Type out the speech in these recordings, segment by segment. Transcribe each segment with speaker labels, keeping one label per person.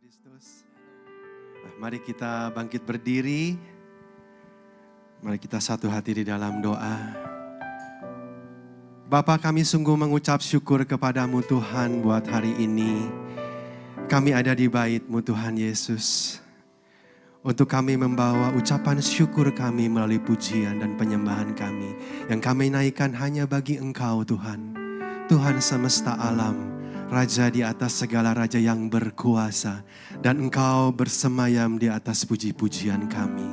Speaker 1: Kristus. Mari kita bangkit berdiri. Mari kita satu hati di dalam doa. Bapa, kami sungguh mengucap syukur kepadamu Tuhan buat hari ini. Kami ada di bait-Mu Tuhan Yesus. Untuk kami membawa ucapan syukur kami melalui pujian dan penyembahan kami. Yang kami naikkan hanya bagi Engkau Tuhan. Tuhan semesta alam. Raja di atas segala raja yang berkuasa. Dan Engkau bersemayam di atas puji-pujian kami.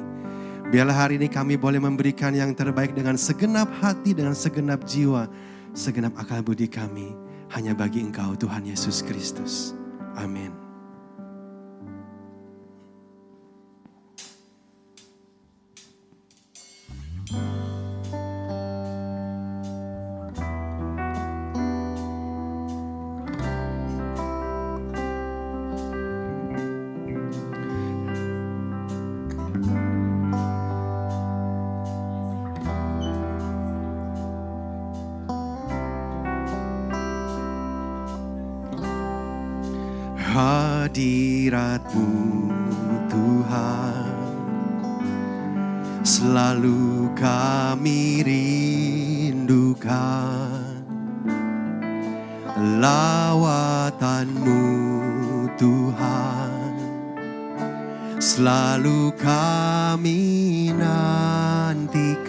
Speaker 1: Biarlah hari ini kami boleh memberikan yang terbaik dengan segenap hati, dengan segenap jiwa, segenap akal budi kami. Hanya bagi Engkau Tuhan Yesus Kristus. Amin. Hadirat-Mu Tuhan selalu kami rindukan. Lawatan-Mu Tuhan selalu kami nantikan.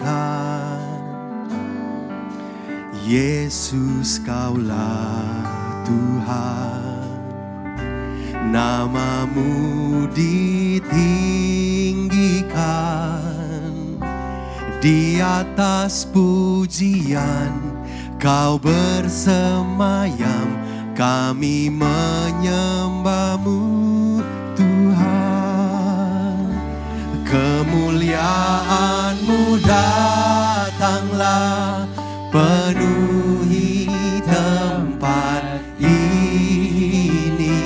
Speaker 1: Yesus, Kaulah Tuhan, Nama-Mu ditinggikan, di atas pujian Kau bersemayam, kami menyembah-Mu Tuhan. Kemuliaan-Mu datanglah, penuhi tempat ini,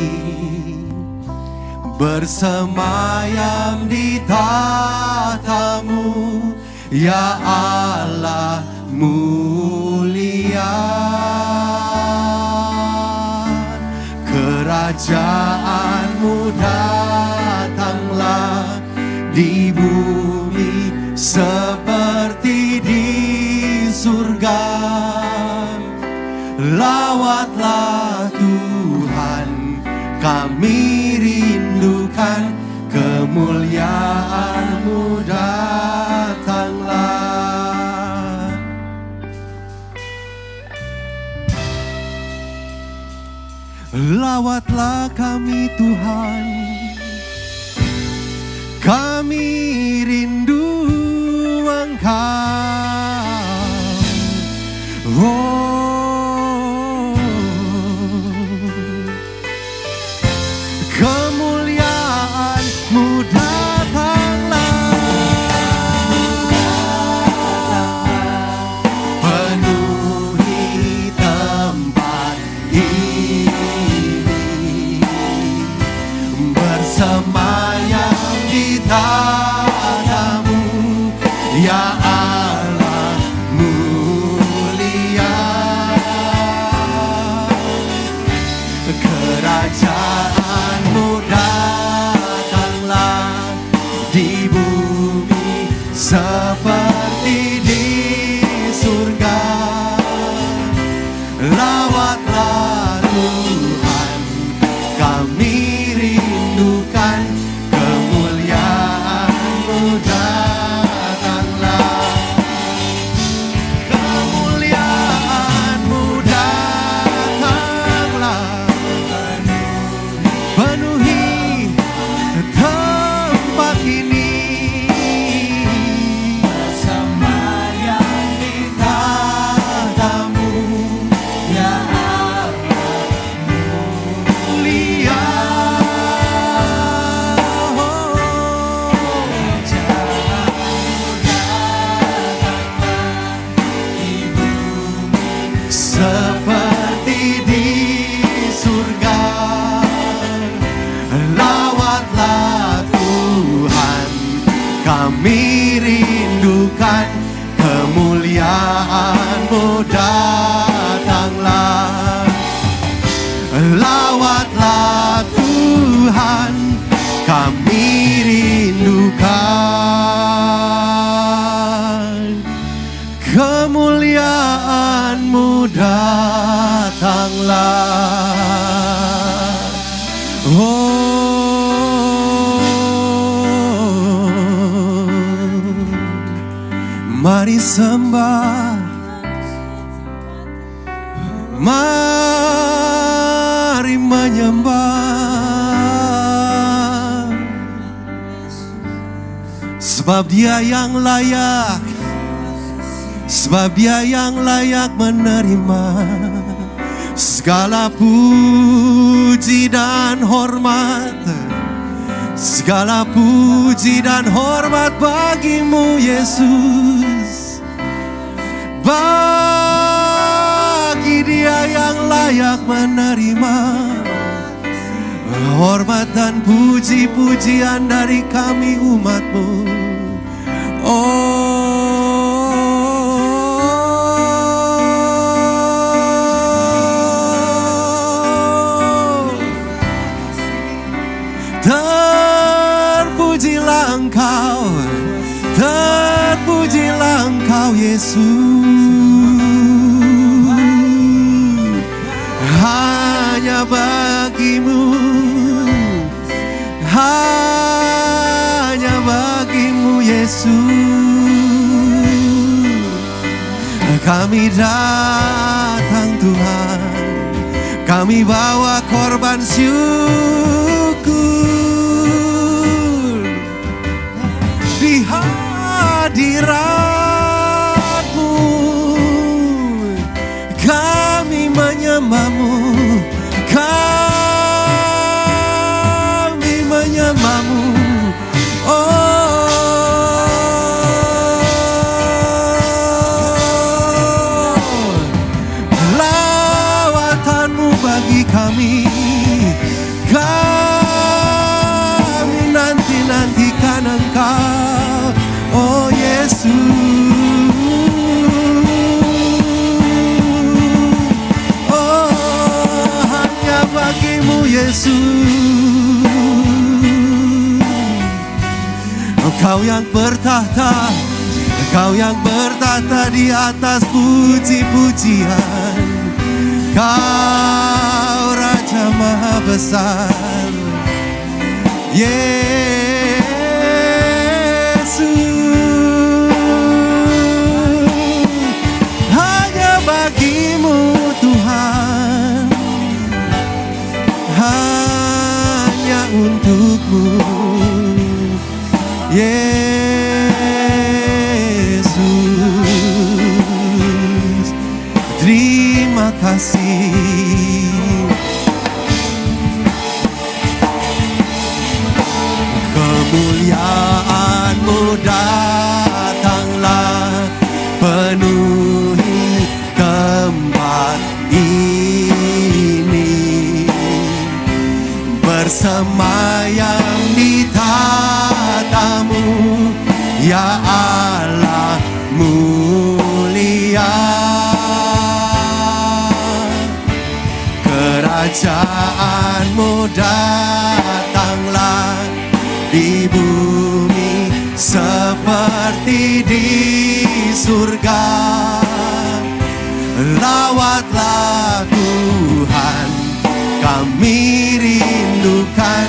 Speaker 1: bersemayam di tahta-Mu, ya Allah mulia. Kerajaan-Mu datanglah di bumi seperti di surga. Lawatlah Tuhan, kami rindukan, kemuliaan-Mu datanglah. Lawatlah kami Tuhan, kami rindu Engkau. Oh, kemuliaan-Mu datanglah, penuhi tempat ini, bersemayam di tahta-Mu, ya Allah mulia. Kerajaan-Mu datanglah di bumi seperti di surga. Lawatlah Tuhan, kami rindukan, kemuliaan-Mu datanglah. Kemuliaan-Mu datanglah, penuhi tempat ini, bersemayam di tahta-Mu, ya Allah mulia. Seperti di surga. Lawatlah Tuhan, kami rindukan, kemuliaan-Mu datanglah. Lawatlah Tuhan, Tuhan kami rindukan. Kemuliaan-Mu datanglah. Mari sembah, mari menyembah, sebab Dia yang layak, sebab Dia yang layak menerima segala puji dan hormat. Segala puji dan hormat bagi-Mu Yesus. Bagi Dia yang layak menerima hormat dan puji-pujian dari kami umat-Mu. Terpujilah Engkau, terpujilah Engkau Yesus. Hanya bagi-Mu, hanya bagi-Mu Yesus. Kami datang Tuhan, kami bawa korban syukur di hadirat-Mu. Kami menyembah-Mu, kami menyembah-Mu. Lawatan-Mu bagi kami, kami nanti-nantikan Engkau, oh Yesus. Oh, hanya bagi-Mu Yesus. Engkau yang bertahta, Engkau yang bertahta di atas puji-pujian. Kau Raja Maha Besar, Yesus. Hanya bagi-Mu Tuhan, hanya untuk-Mu Yesus. Terima kasih. Kemuliaan-Mu datanglah, penuhi tempat ini, bersemayam di tata-Mu, ya Allah mulia. Kerajaan-Mu datanglah di bumi seperti di surga. Lawatlah Tuhan, kami rindukan.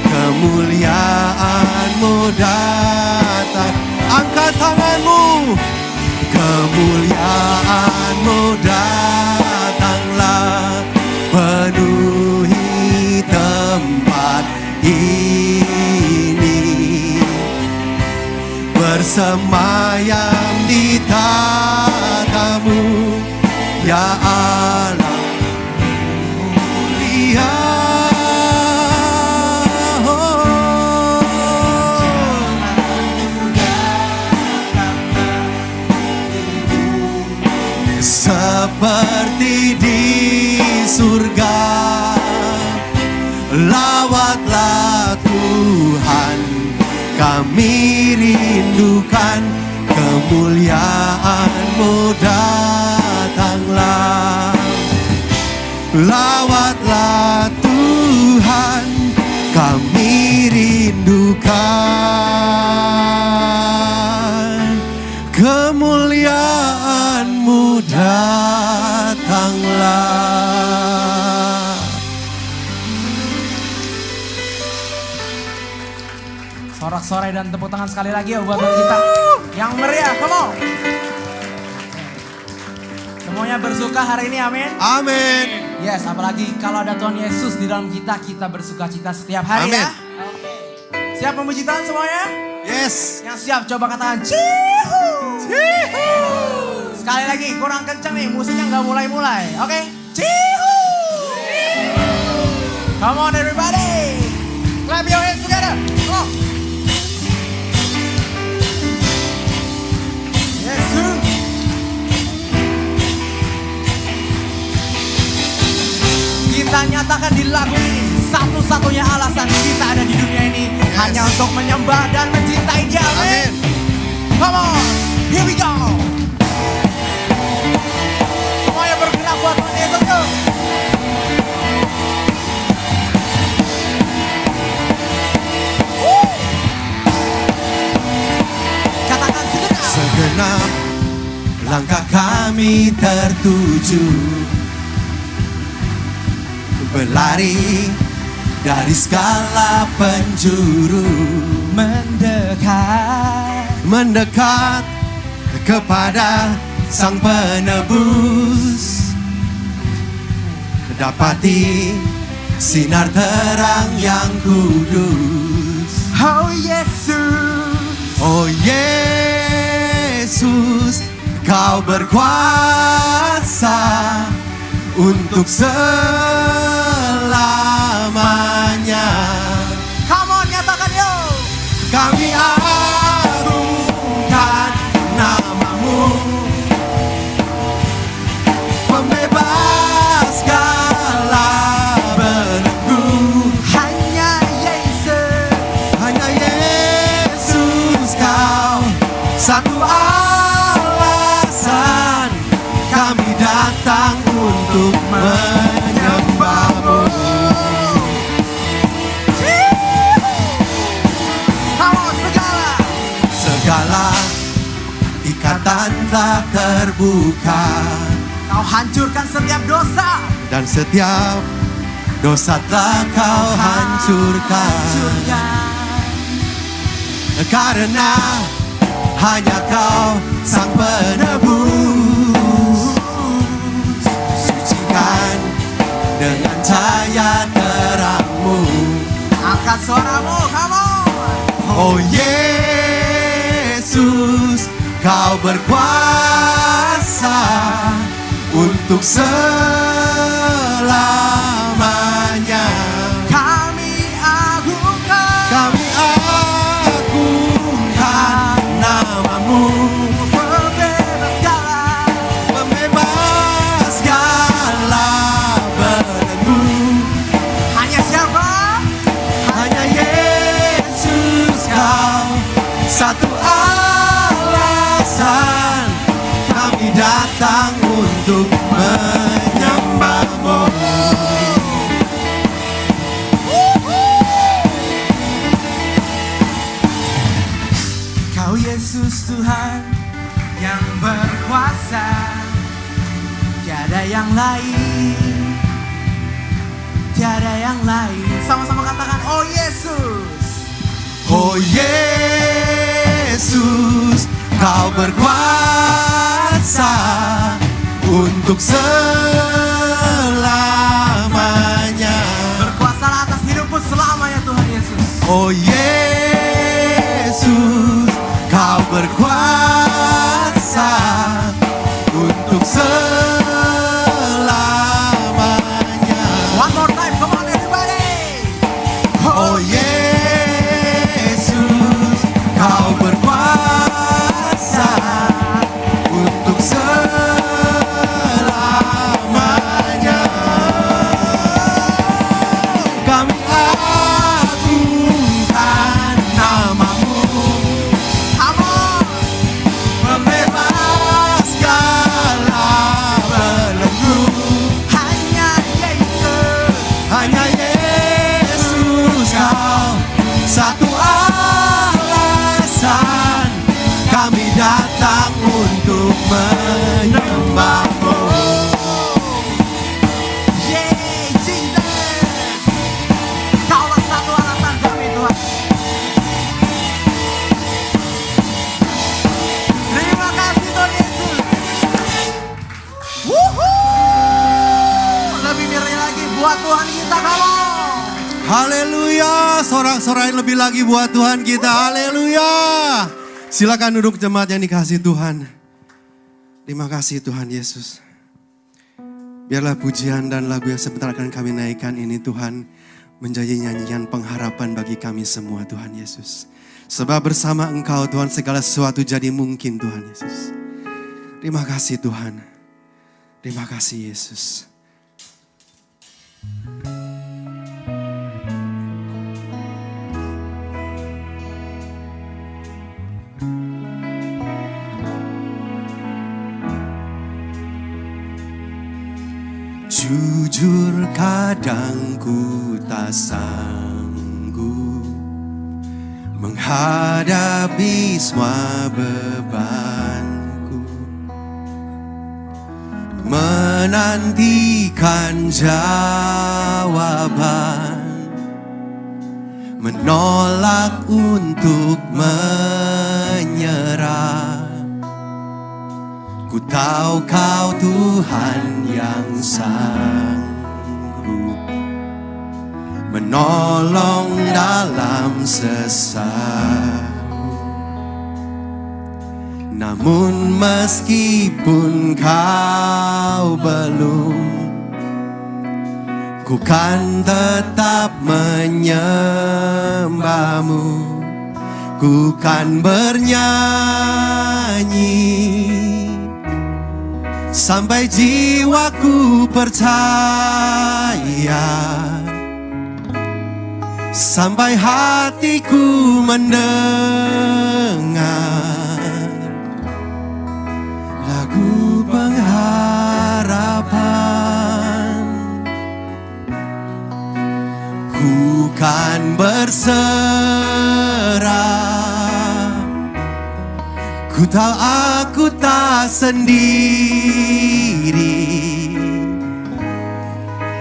Speaker 1: Kemuliaan-Mu datang. Angkat tangan-Mu. Kemuliaan-Mu datanglah, penuhi tempat ini, bersemayam di tata-Mu, ya Allah mulia. Seperti di surga, lawatlah Tuhan, kami rindukan. Kemuliaan-Mu datanglah. Lawatlah Tuhan, kami rindukan. Kemuliaan-Mu datanglah.
Speaker 2: Sorak-sorai dan tepuk tangan sekali lagi ya buat kita yang meriah, come on. Semuanya bersuka hari ini, amin.
Speaker 1: Amin.
Speaker 2: Yes, apalagi kalau ada Tuhan Yesus di dalam kita, kita bersuka cita setiap hari
Speaker 1: Amin.
Speaker 2: ya. Siap memuji Tuhan semuanya?
Speaker 1: Yes.
Speaker 2: Yang siap coba katakan Cihu. Sekali lagi, kurang kencang nih, musiknya nggak mulai-mulai. Oke? Cihu. Come on everybody. Clap your hands together. Come on. Yes, sir. Kita nyatakan di lagu ini, satu-satunya alasan kita ada di dunia ini hanya untuk menyembah dan mencintai Dia. Amin. Come on, here we go. Semuanya bergerak buat Tuhan Yesus. Katakan segenap.
Speaker 1: Segenap langkah kami tertuju, berlari dari segala penjuru, mendekat kepada Sang Penebus, dapati sinar terang yang kudus.
Speaker 2: Oh Yesus,
Speaker 1: Oh Yesus, Kau berkuasa untuk selamanya.
Speaker 2: come on nyatakan yo.
Speaker 1: Kami agungkan nama-Mu, pembebas segala belenggu.
Speaker 2: Hanya Yesus,
Speaker 1: Hanya Yesus, Kau satu alasan kami datang untuk menyembah-Mu.
Speaker 2: come on segala
Speaker 1: Ikatan telah terbuka,
Speaker 2: Kau hancurkan setiap dosa.
Speaker 1: dan setiap dosa telah Kau hancurkan. Karena hanya Kau Sang Penebus, sucikan dengan cahaya terang-Mu.
Speaker 2: Angkat suaramu, come on.
Speaker 1: Oh Yesus, Kau berkuasa untuk selamanya.
Speaker 2: Kami agungkan,
Speaker 1: Kami agungkan nama-Mu, pembebas segala belenggu.
Speaker 2: hanya siapa?
Speaker 1: Hanya Yesus, Kau satu alasan kami datang untuk menyembah-Mu.
Speaker 2: Kau Yesus Tuhan yang berkuasa, tiada yang lain, tiada yang lain. Sama-sama katakan, oh Yesus.
Speaker 1: Oh Yesus, Kau berkuasa untuk selamanya.
Speaker 2: Berkuasalah atas hidupku selamanya Tuhan Yesus.
Speaker 1: Oh Yesus, Kau berkuasa untuk selamanya.
Speaker 2: One more time, come on everybody.
Speaker 1: Oh Yesus, Kau berkuasa untuk selamanya. Kami agungkan
Speaker 2: kita, kamu.
Speaker 1: Haleluya, sorak-sorain lebih lagi buat Tuhan kita. Haleluya. Silakan duduk jemaat yang dikasihi Tuhan. Terima kasih Tuhan Yesus. Biarlah pujian dan lagu yang sebentar akan kami naikkan ini Tuhan menjadi nyanyian pengharapan bagi kami semua Tuhan Yesus. Sebab bersama Engkau Tuhan segala sesuatu jadi mungkin Tuhan Yesus. Terima kasih Tuhan. Terima kasih Yesus. Jujur kadang ku tak sanggup menghadapi semua bebanku, menantikan jawaban, menolak untuk menyerah. Ku tahu Kau Tuhan yang sanggup menolong dalam sesat. Namun meskipun Kau belum, ku kan tetap menyembah-Mu. Ku kan bernyanyi sampai jiwaku percaya, sampai hatiku mendengar lagu pengharapan. Ku kan berserah, ku tahu aku tak sendiri.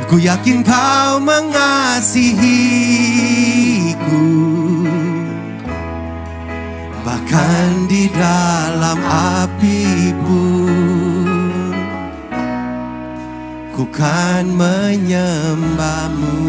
Speaker 1: Ku yakin Kau mengasihiku, bahkan di dalam api pun ku kan menyembah-Mu.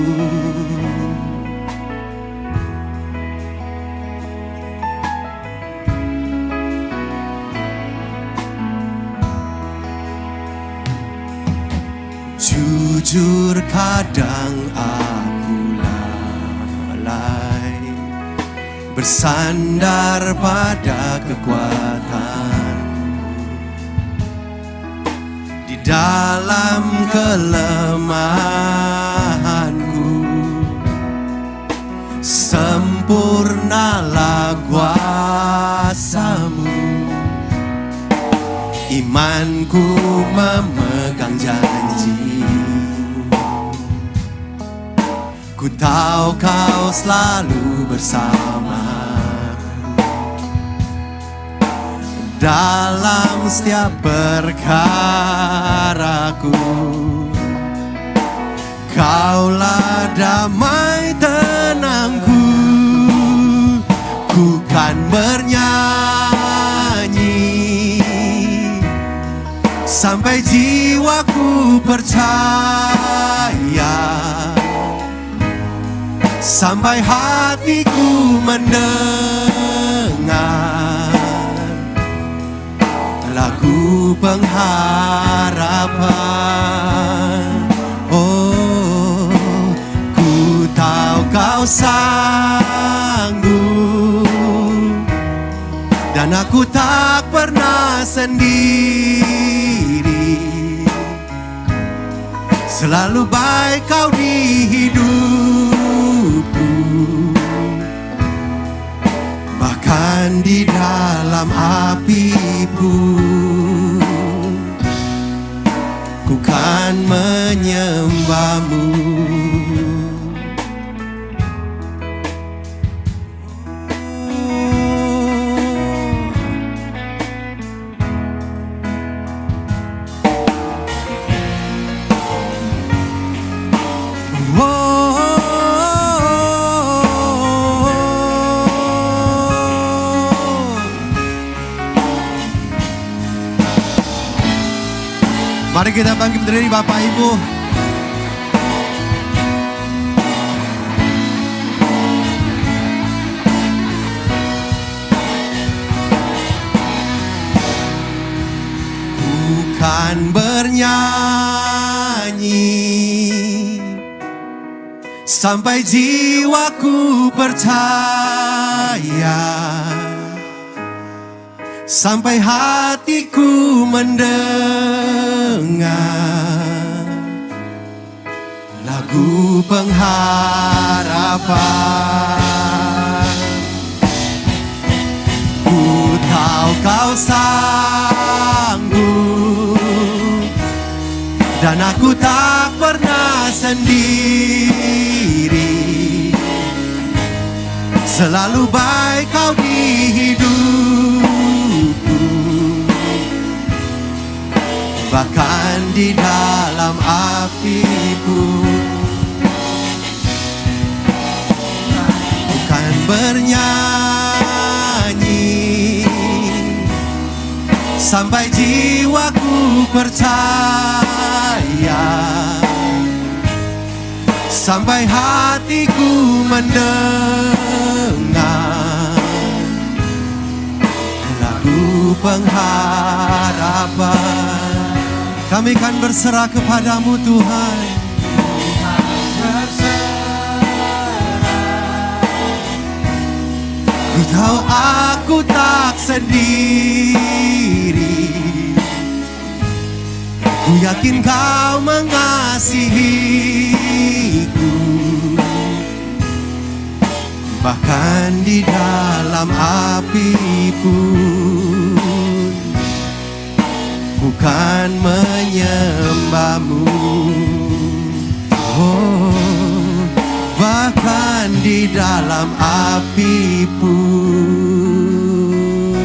Speaker 1: Jujur kadang aku lalai, bersandar pada kekuatan. Di dalam kelemahanku, sempurnalah kuasa-Mu. Imanku memegang janji, ku tahu Kau selalu bersama dalam setiap perkaraku. Kaulah damai tenangku, ku kan bernyanyi sampai jiwaku percaya, sampai hatiku mendengar lagu pengharapan. Oh, ku tahu Kau sanggup, dan aku tak pernah sendiri. Selalu baik Kau di hidupku, bahkan di dalam api pun ku kan menyembah-Mu. Mari kita bangkit berdiri Bapak Ibu. sampai jiwaku percaya, sampai hatiku mendengar lagu pengharapan. Ku tahu kau sanggup, dan aku tak pernah sendiri. Selalu baik kau di hidupku, bahkan di dalam api pun. Bukan bernyanyi sampai jiwaku percaya, sampai hatiku mendengar lagu pengharapan. Kami kan berserah kepadamu Tuhan. Ku tahu aku tak sendiri, ku yakin kau mengasihiku, bahkan di dalam api pun. Bukan menyembahmu, oh, bahkan di dalam api pun,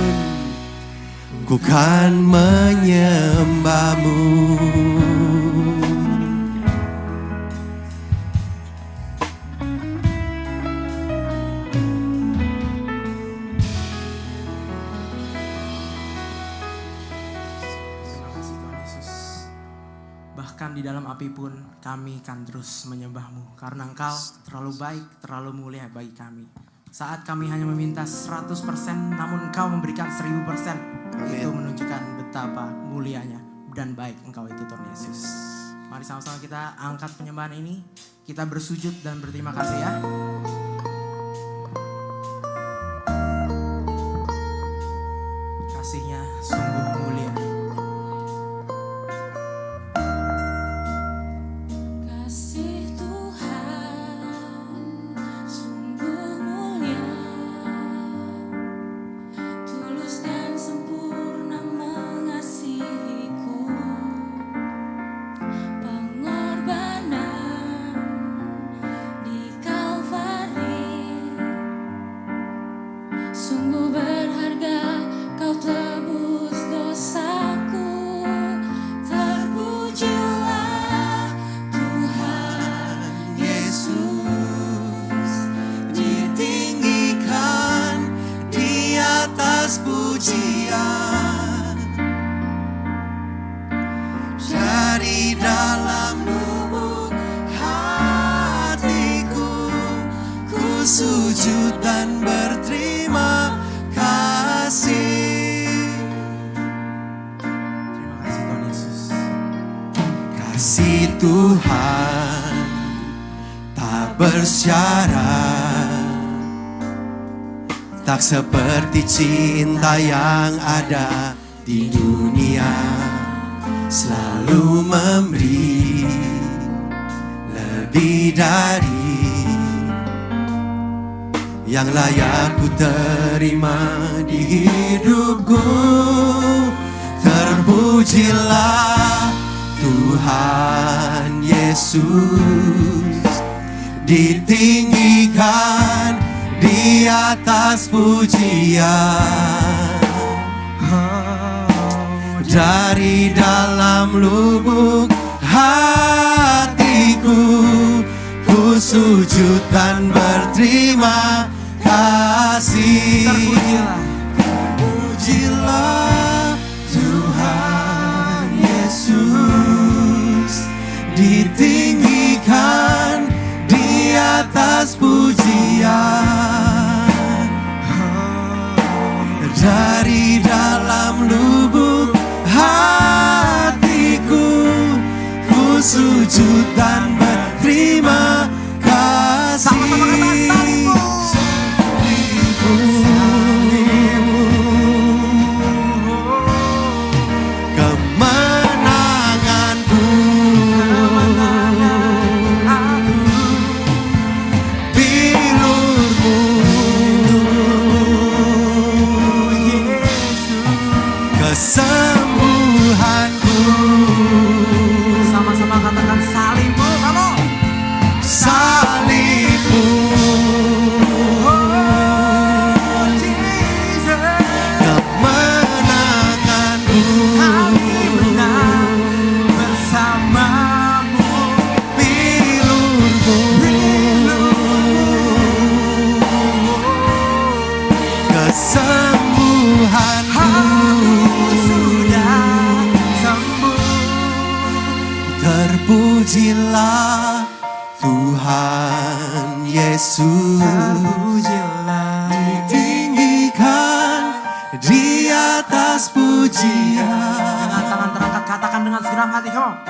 Speaker 1: ku kan menyembahmu.
Speaker 2: Bahkan di dalam api pun kami kan terus menyembah-Mu, karena Engkau terlalu baik, terlalu mulia bagi kami. Saat kami hanya meminta 100%, namun Engkau memberikan 1000%. Itu menunjukkan betapa mulianya dan baik Engkau itu, Tuhan Yesus. Mari sama-sama kita angkat penyembahan ini, kita bersujud dan berterima kasih ya. Kasih-Nya sungguh mulia.
Speaker 3: Sungguh berharga, kau tebus dosaku. Terpujilah Tuhan
Speaker 1: Yesus, ditinggikan di atas pujian. Dari dalam lubuk hatiku, ku sujud dan berterima kasih.
Speaker 2: Terima kasih Tuhan Yesus.
Speaker 1: Kasih Tuhan tak bersyarat, tak seperti cinta yang ada di dunia. Selalu memberi lebih dari yang layak ku terima di hidupku. Terpujilah Tuhan Yesus, ditinggikan di atas pujian. Dari dalam lubuk hatiku, ku sujud dan berterima kasih. Terpujilah Tuhan Yesus, ditinggikan di atas pujian. Dari dalam lubuk hatiku, ku sujud dan berterima kasih. Tuhan Yesus.
Speaker 2: Terpujilah.
Speaker 1: Ditinggikan di atas pujian.
Speaker 2: Dengan tangan terangkat katakan dengan segenap hati, come on.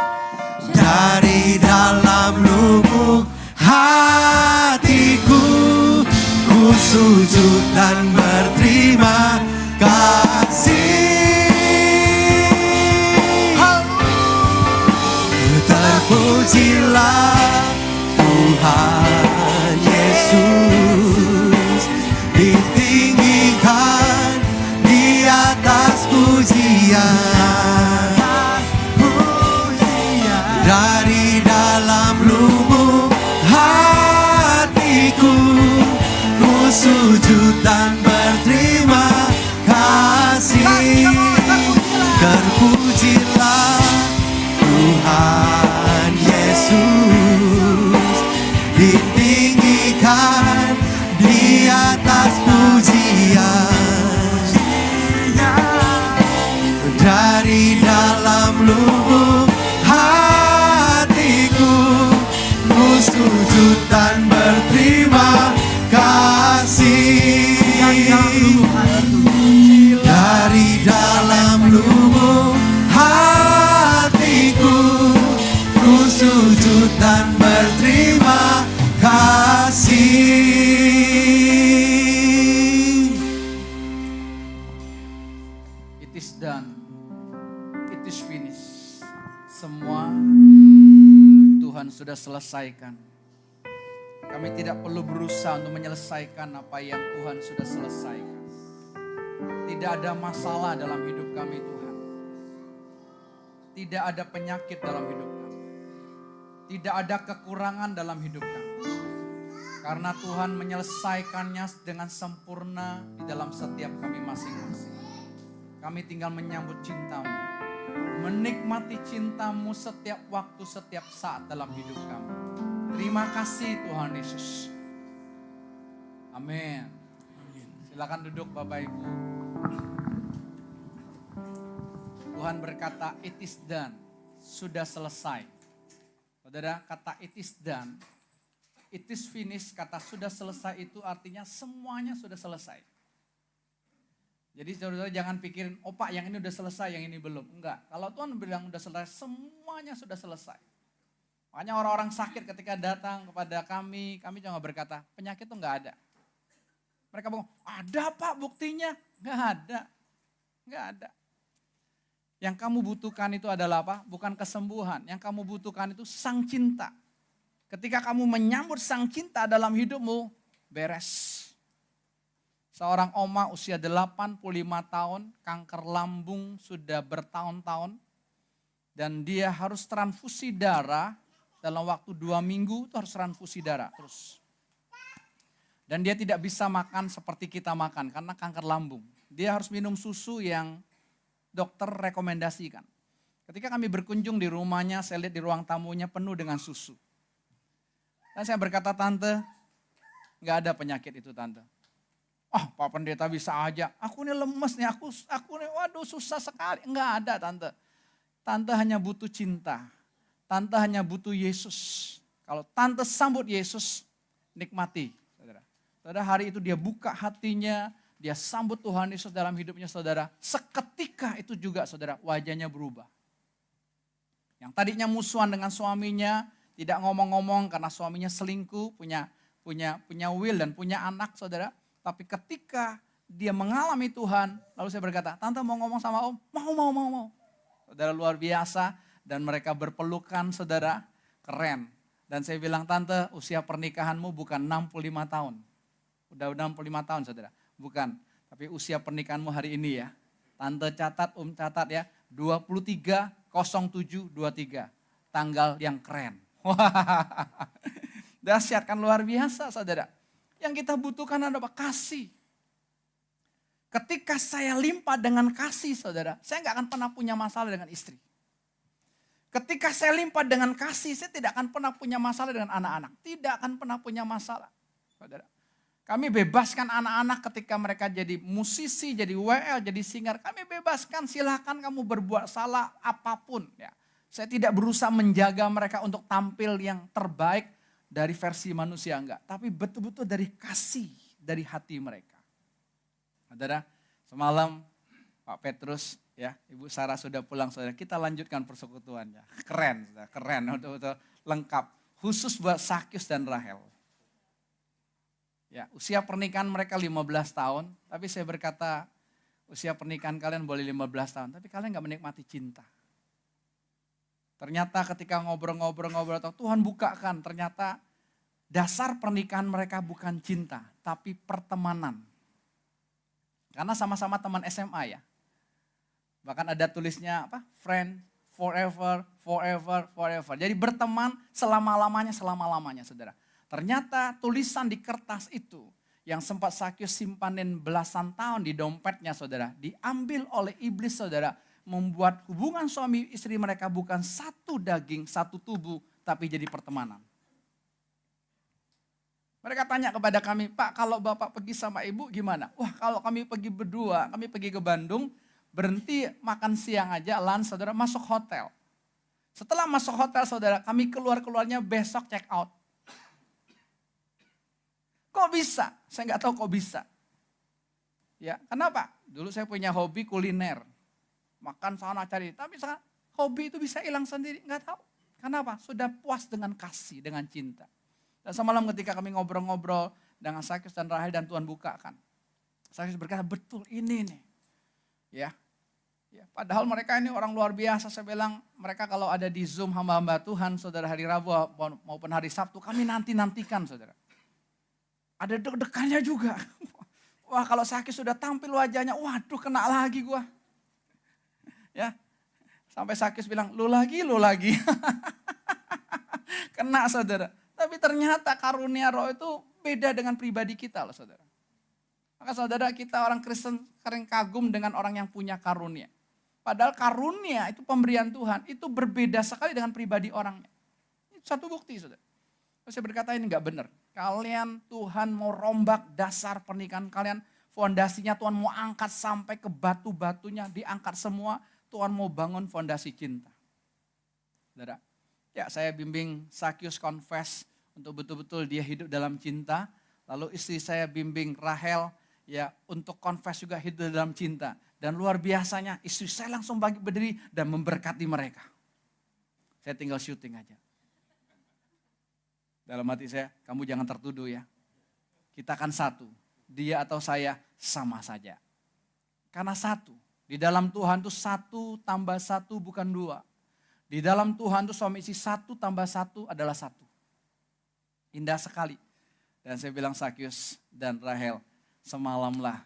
Speaker 1: Dari dalam lubuk hatiku, ku sujud dan berterima kasih. Terpujilah Tuhan Yesus, ditinggikan di atas pujian. Dari dalam lubuk hatiku, ku sujud dan berterima kasih. Terpujilah Tuhan Yesus, ditinggikan di atas pujian. Dari dalam lubuk hatiku, ku sujud dan berterima kasih. Dari dalam lubuk hatiku, ku sujud dan berterima kasih.
Speaker 4: It is done. It is finished. Semua Tuhan sudah selesaikan. Kami tidak perlu berusaha untuk menyelesaikan apa yang Tuhan sudah selesaikan. Tidak ada masalah dalam hidup kami, Tuhan. Tidak ada penyakit dalam hidup kami. Tidak ada kekurangan dalam hidup kami. Karena Tuhan menyelesaikannya dengan sempurna di dalam setiap kami masing-masing. Kami tinggal menyambut cinta-Mu. Menikmati cinta-Mu setiap waktu, setiap saat dalam hidup kami. Terima kasih Tuhan Yesus. Amin. Silakan duduk Bapak Ibu. Tuhan berkata, it is done. Sudah selesai. Saudara, kata it is done, it is finished, kata sudah selesai itu artinya semuanya sudah selesai. Jadi saudara jangan pikirin, oh Pak yang ini udah selesai, yang ini belum. Enggak, kalau Tuhan bilang udah selesai, semuanya sudah selesai. Makanya orang-orang sakit ketika datang kepada kami cuma berkata, penyakit itu enggak ada. Mereka bilang, ada Pak buktinya. Enggak ada. Enggak ada. Yang kamu butuhkan itu adalah apa? Bukan kesembuhan. Yang kamu butuhkan itu sang cinta. Ketika kamu menyambut sang cinta dalam hidupmu, beres. Seorang oma usia 85 tahun, kanker lambung sudah bertahun-tahun. Dan dia harus transfusi darah dalam waktu 2 minggu, itu harus transfusi darah terus. Dan dia tidak bisa makan seperti kita makan karena kanker lambung. Dia harus minum susu yang dokter rekomendasikan. Ketika kami berkunjung di rumahnya, saya lihat di ruang tamunya penuh dengan susu. Dan saya berkata, Tante, gak ada penyakit itu Tante. Oh Pak Pendeta bisa aja, aku ini lemes nih, aku nih waduh susah sekali. Enggak ada Tante. Tante hanya butuh cinta. Tante hanya butuh Yesus. Kalau Tante sambut Yesus, nikmati. Saudara, hari itu dia buka hatinya, dia sambut Tuhan Yesus dalam hidupnya saudara. Seketika itu juga saudara, wajahnya berubah. Yang tadinya musuhan dengan suaminya, tidak ngomong-ngomong karena suaminya selingkuh, punya will dan punya anak saudara. Tapi ketika dia mengalami Tuhan, lalu saya berkata, Tante mau ngomong sama Om? Mau. Saudara luar biasa dan mereka berpelukan saudara, keren. Dan saya bilang, Tante usia pernikahanmu bukan 65 tahun. Udah 65 tahun saudara, bukan. Tapi usia pernikahanmu hari ini ya. Tante catat, catat ya, 23/07/23. Tanggal yang keren. Dahsyat kan luar biasa saudara. Yang kita butuhkan adalah kasih. Ketika saya limpah dengan kasih saudara, saya gak akan pernah punya masalah dengan istri. Ketika saya limpah dengan kasih, saya tidak akan pernah punya masalah dengan anak-anak. Tidak akan pernah punya masalah. Saudara, kami bebaskan anak-anak ketika mereka jadi musisi, jadi WL, jadi singer. Kami bebaskan, silahkan kamu berbuat salah apapun. Ya. Saya tidak berusaha menjaga mereka untuk tampil yang terbaik dari versi manusia enggak, tapi betul-betul dari kasih dari hati mereka. Saudara, semalam Pak Petrus ya, Ibu Sarah sudah pulang saudara, kita lanjutkan persekutuannya. Keren, saudara, keren, betul-betul lengkap. Khusus buat Sakyus dan Rahel. Ya, usia pernikahan mereka 15 tahun, tapi saya berkata usia pernikahan kalian boleh 15 tahun, tapi kalian gak menikmati cinta. Ternyata ketika ngobrol-ngobrol, Tuhan bukakan, ternyata dasar pernikahan mereka bukan cinta, tapi pertemanan. Karena sama-sama teman SMA ya. Bahkan ada tulisnya apa? Friend, forever, forever, forever. Jadi berteman selama-lamanya, saudara. Ternyata tulisan di kertas itu yang sempat Sakyus simpanin belasan tahun di dompetnya saudara, diambil oleh iblis saudara, membuat hubungan suami istri mereka bukan satu daging, satu tubuh, tapi jadi pertemanan. Mereka tanya kepada kami, Pak kalau Bapak pergi sama Ibu gimana? Wah kalau kami pergi berdua, kami pergi ke Bandung, berhenti makan siang aja, lunch saudara, masuk hotel. Setelah masuk hotel saudara, kami keluarnya besok check out. Kok bisa? Saya nggak tahu kok bisa. Ya, kenapa? Dulu saya punya hobi kuliner. Makan sana cari, tapi sekarang hobi itu bisa hilang sendiri, nggak tahu. Kenapa? Sudah puas dengan kasih, dengan cinta. Dan semalam ketika kami ngobrol-ngobrol dengan Sakyus dan Rahel dan Tuhan bukakan. Sakyus berkata, betul ini nih. Ya, padahal mereka ini orang luar biasa. Saya bilang mereka kalau ada di Zoom hamba-hamba Tuhan, saudara hari Rabu maupun hari Sabtu, kami nantikan saudara. Ada deg-degannya juga. Wah kalau Sakyus sudah tampil wajahnya, waduh kena lagi gua. Ya, sampai Sakyus bilang, lu lagi. Kena saudara. Tapi ternyata karunia roh itu beda dengan pribadi kita loh saudara. Maka saudara kita orang Kristen sering kagum dengan orang yang punya karunia. Padahal karunia itu pemberian Tuhan, itu berbeda sekali dengan pribadi orangnya. Itu satu bukti saudara. Saya berkata ini enggak benar. Kalian Tuhan mau rombak dasar pernikahan kalian, fondasinya Tuhan mau angkat sampai ke batu-batunya, diangkat semua. Tuhan mau bangun fondasi cinta. Saudara, ya saya bimbing Sakyus confess untuk betul-betul dia hidup dalam cinta. Lalu istri saya bimbing Rahel ya untuk confess juga hidup dalam cinta. Dan luar biasanya istri saya langsung berdiri dan memberkati mereka. Saya tinggal syuting aja. Dalam hati saya, kamu jangan tertuduh ya. Kita kan satu, dia atau saya sama saja. Karena satu. Di dalam Tuhan itu 1 tambah 1 bukan 2. Di dalam Tuhan itu suami istri 1 tambah 1 adalah 1. Indah sekali. Dan saya bilang Sakyus dan Rahel, semalamlah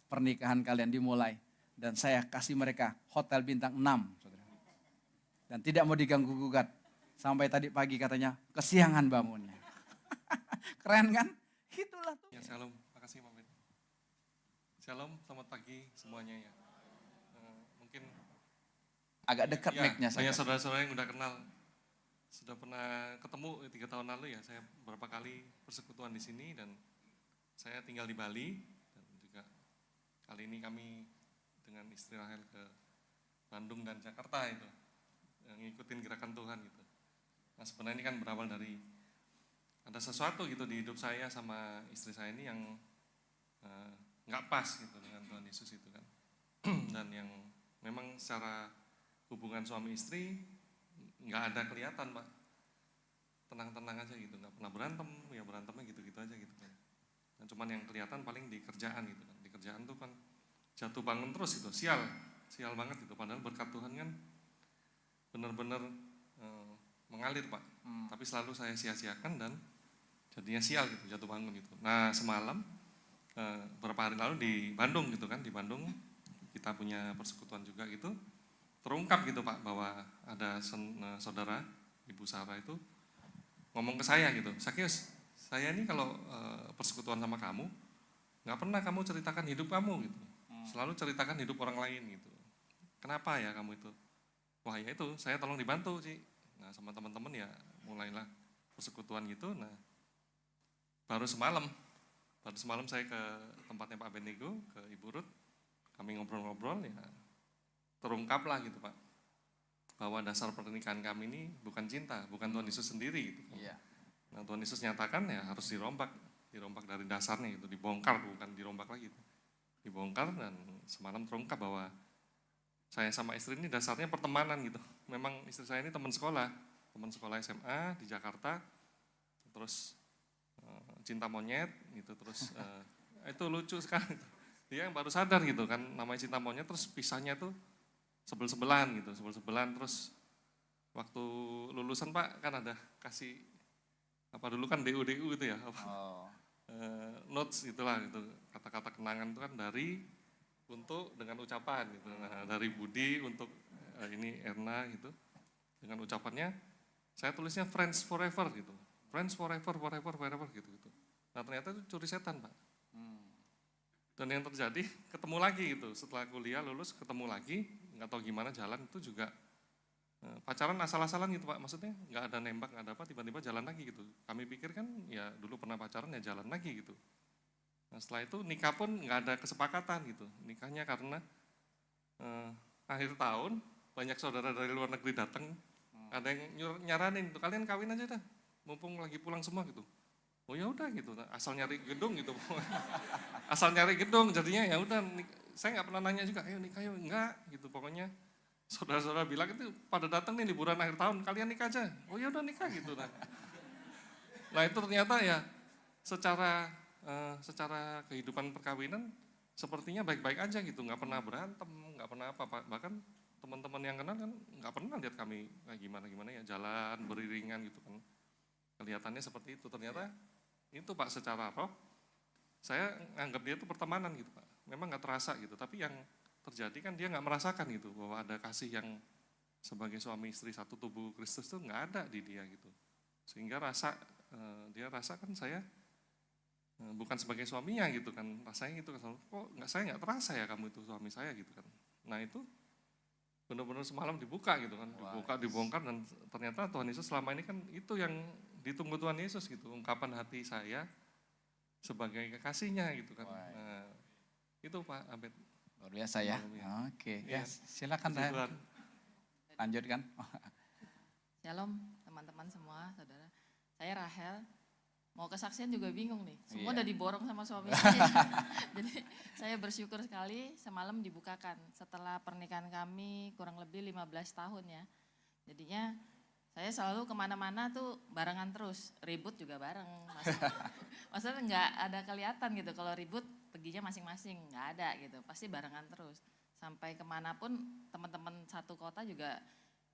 Speaker 4: pernikahan kalian dimulai. Dan saya kasih mereka hotel bintang 6. Saudara. Dan tidak mau diganggu-gugat. Sampai tadi pagi katanya kesiangan bangunnya. Keren kan? Itulah tuh.
Speaker 5: Ya, shalom. Makasih Pak Ben. Shalom, selamat pagi semuanya ya. Mungkin
Speaker 4: Agak dekat
Speaker 5: ya,
Speaker 4: mic-nya.
Speaker 5: banyak saudara-saudara yang udah kenal. Sudah pernah ketemu 3 tahun lalu ya, saya beberapa kali persekutuan di sini dan saya tinggal di Bali. Dan juga kali ini kami dengan istri Rahel ke Bandung dan Jakarta itu. Ngikutin gerakan Tuhan gitu. Nah sebenarnya ini kan berawal dari ada sesuatu gitu di hidup saya sama istri saya ini yang nggak pas gitu dengan Tuhan Yesus itu kan. Dan yang memang secara hubungan suami istri nggak ada kelihatan Pak. Tenang-tenang aja gitu, nggak pernah berantem, ya berantemnya gitu-gitu aja gitu kan. Dan cuman yang kelihatan paling di kerjaan gitu kan. Di kerjaan tuh kan jatuh bangun terus gitu, sial banget gitu. Padahal berkat Tuhan kan benar-benar mengalir Pak. Tapi selalu saya sia-siakan dan jadinya sial gitu, jatuh bangun gitu. Nah semalam beberapa hari lalu di Bandung gitu kan, di Bandung kita punya persekutuan juga gitu. Terungkap gitu Pak bahwa ada saudara Ibu Sarah itu ngomong ke saya gitu, Sakyus, saya ini kalau persekutuan sama kamu nggak pernah kamu ceritakan hidup kamu gitu, selalu ceritakan hidup orang lain gitu. Kenapa ya kamu itu? Wah ya itu, saya tolong dibantu sih. Nah sama teman-teman ya mulailah persekutuan gitu. Nah baru semalam saya ke tempatnya Pak Benigo, ke Ibu Ruth, kami ngobrol-ngobrol ya terungkaplah gitu Pak, bahwa dasar pernikahan kami ini bukan cinta, bukan Tuhan Yesus sendiri gitu.
Speaker 4: Iya.
Speaker 5: Nah Tuhan Yesus nyatakan ya harus dirombak dari dasarnya itu, dibongkar, bukan dirombak lagi. Dibongkar dan semalam terungkap bahwa saya sama istri ini dasarnya pertemanan gitu. Memang istri saya ini teman sekolah SMA di Jakarta, terus cinta monyet gitu, terus itu lucu sekali. Dia yang baru sadar gitu kan namanya cinta monyet, terus pisahnya tuh sebel-sebelan gitu, terus waktu lulusan Pak kan ada kasih apa dulu kan DU itu ya, notes itulah gitu, kata-kata kenangan itu kan dari, untuk, dengan ucapan gitu. Nah, dari Budi untuk ini Erna gitu, dengan ucapannya saya tulisnya friends forever gitu, friends forever gitu. Nah ternyata itu curi setan Pak. Dan yang terjadi ketemu lagi gitu, setelah kuliah lulus ketemu lagi, nggak tahu gimana jalan itu juga pacaran asal-asalan gitu Pak, maksudnya nggak ada nembak, nggak ada apa, tiba-tiba jalan lagi gitu. Kami pikir kan ya dulu pernah pacaran ya jalan lagi gitu. Nah setelah itu nikah pun nggak ada kesepakatan gitu, nikahnya karena akhir tahun banyak saudara dari luar negeri datang, ada yang nyaranin tuh kalian kawin aja dah, mumpung lagi pulang semua gitu. Oh ya udah gitu, asal nyari gedung gitu, asal nyari gedung jadinya ya udah. Saya nggak pernah nanya juga, ayo nikah yuk, enggak gitu pokoknya. Saudara-saudara bilang itu pada datang nih liburan akhir tahun, kalian nikah aja. Oh ya udah nikah gitu. Nah itu ternyata ya secara kehidupan perkawinan sepertinya baik-baik aja gitu, nggak pernah berantem, nggak pernah apa, bahkan teman-teman yang kenal kan nggak pernah lihat kami kayak gimana ya, jalan beriringan gitu kan. Kelihatannya seperti itu, ternyata itu Pak secara roh, saya anggap dia itu pertemanan gitu Pak. Memang nggak terasa gitu, tapi yang terjadi kan dia nggak merasakan gitu bahwa ada kasih yang sebagai suami istri satu tubuh Kristus itu nggak ada di dia gitu, sehingga dia rasakan saya bukan sebagai suaminya gitu kan, rasanya gitu kan, kok saya nggak terasa ya kamu itu suami saya gitu kan. Nah itu benar-benar semalam dibuka gitu kan, dibongkar, dan ternyata Tuhan Yesus selama ini kan itu yang ditunggu Tuhan Yesus gitu, ungkapan hati saya sebagai kekasihnya gitu kan. Nah, itu Pak Abed.
Speaker 4: Luar biasa ya. Oke, ya, silakan Rahel. Lanjutkan.
Speaker 6: Shalom teman-teman semua, saudara. Saya Rahel. Mau kesaksian juga bingung nih. Semua udah diborong sama suami saya. Jadi saya bersyukur sekali semalam dibukakan. Setelah pernikahan kami kurang lebih 15 tahun ya. Jadinya saya selalu kemana-mana tuh barengan terus. Ribut juga bareng. Maksudnya nggak ada kelihatan gitu kalau ribut perginya masing-masing, nggak ada gitu, pasti barengan terus. Sampai kemanapun teman-teman satu kota juga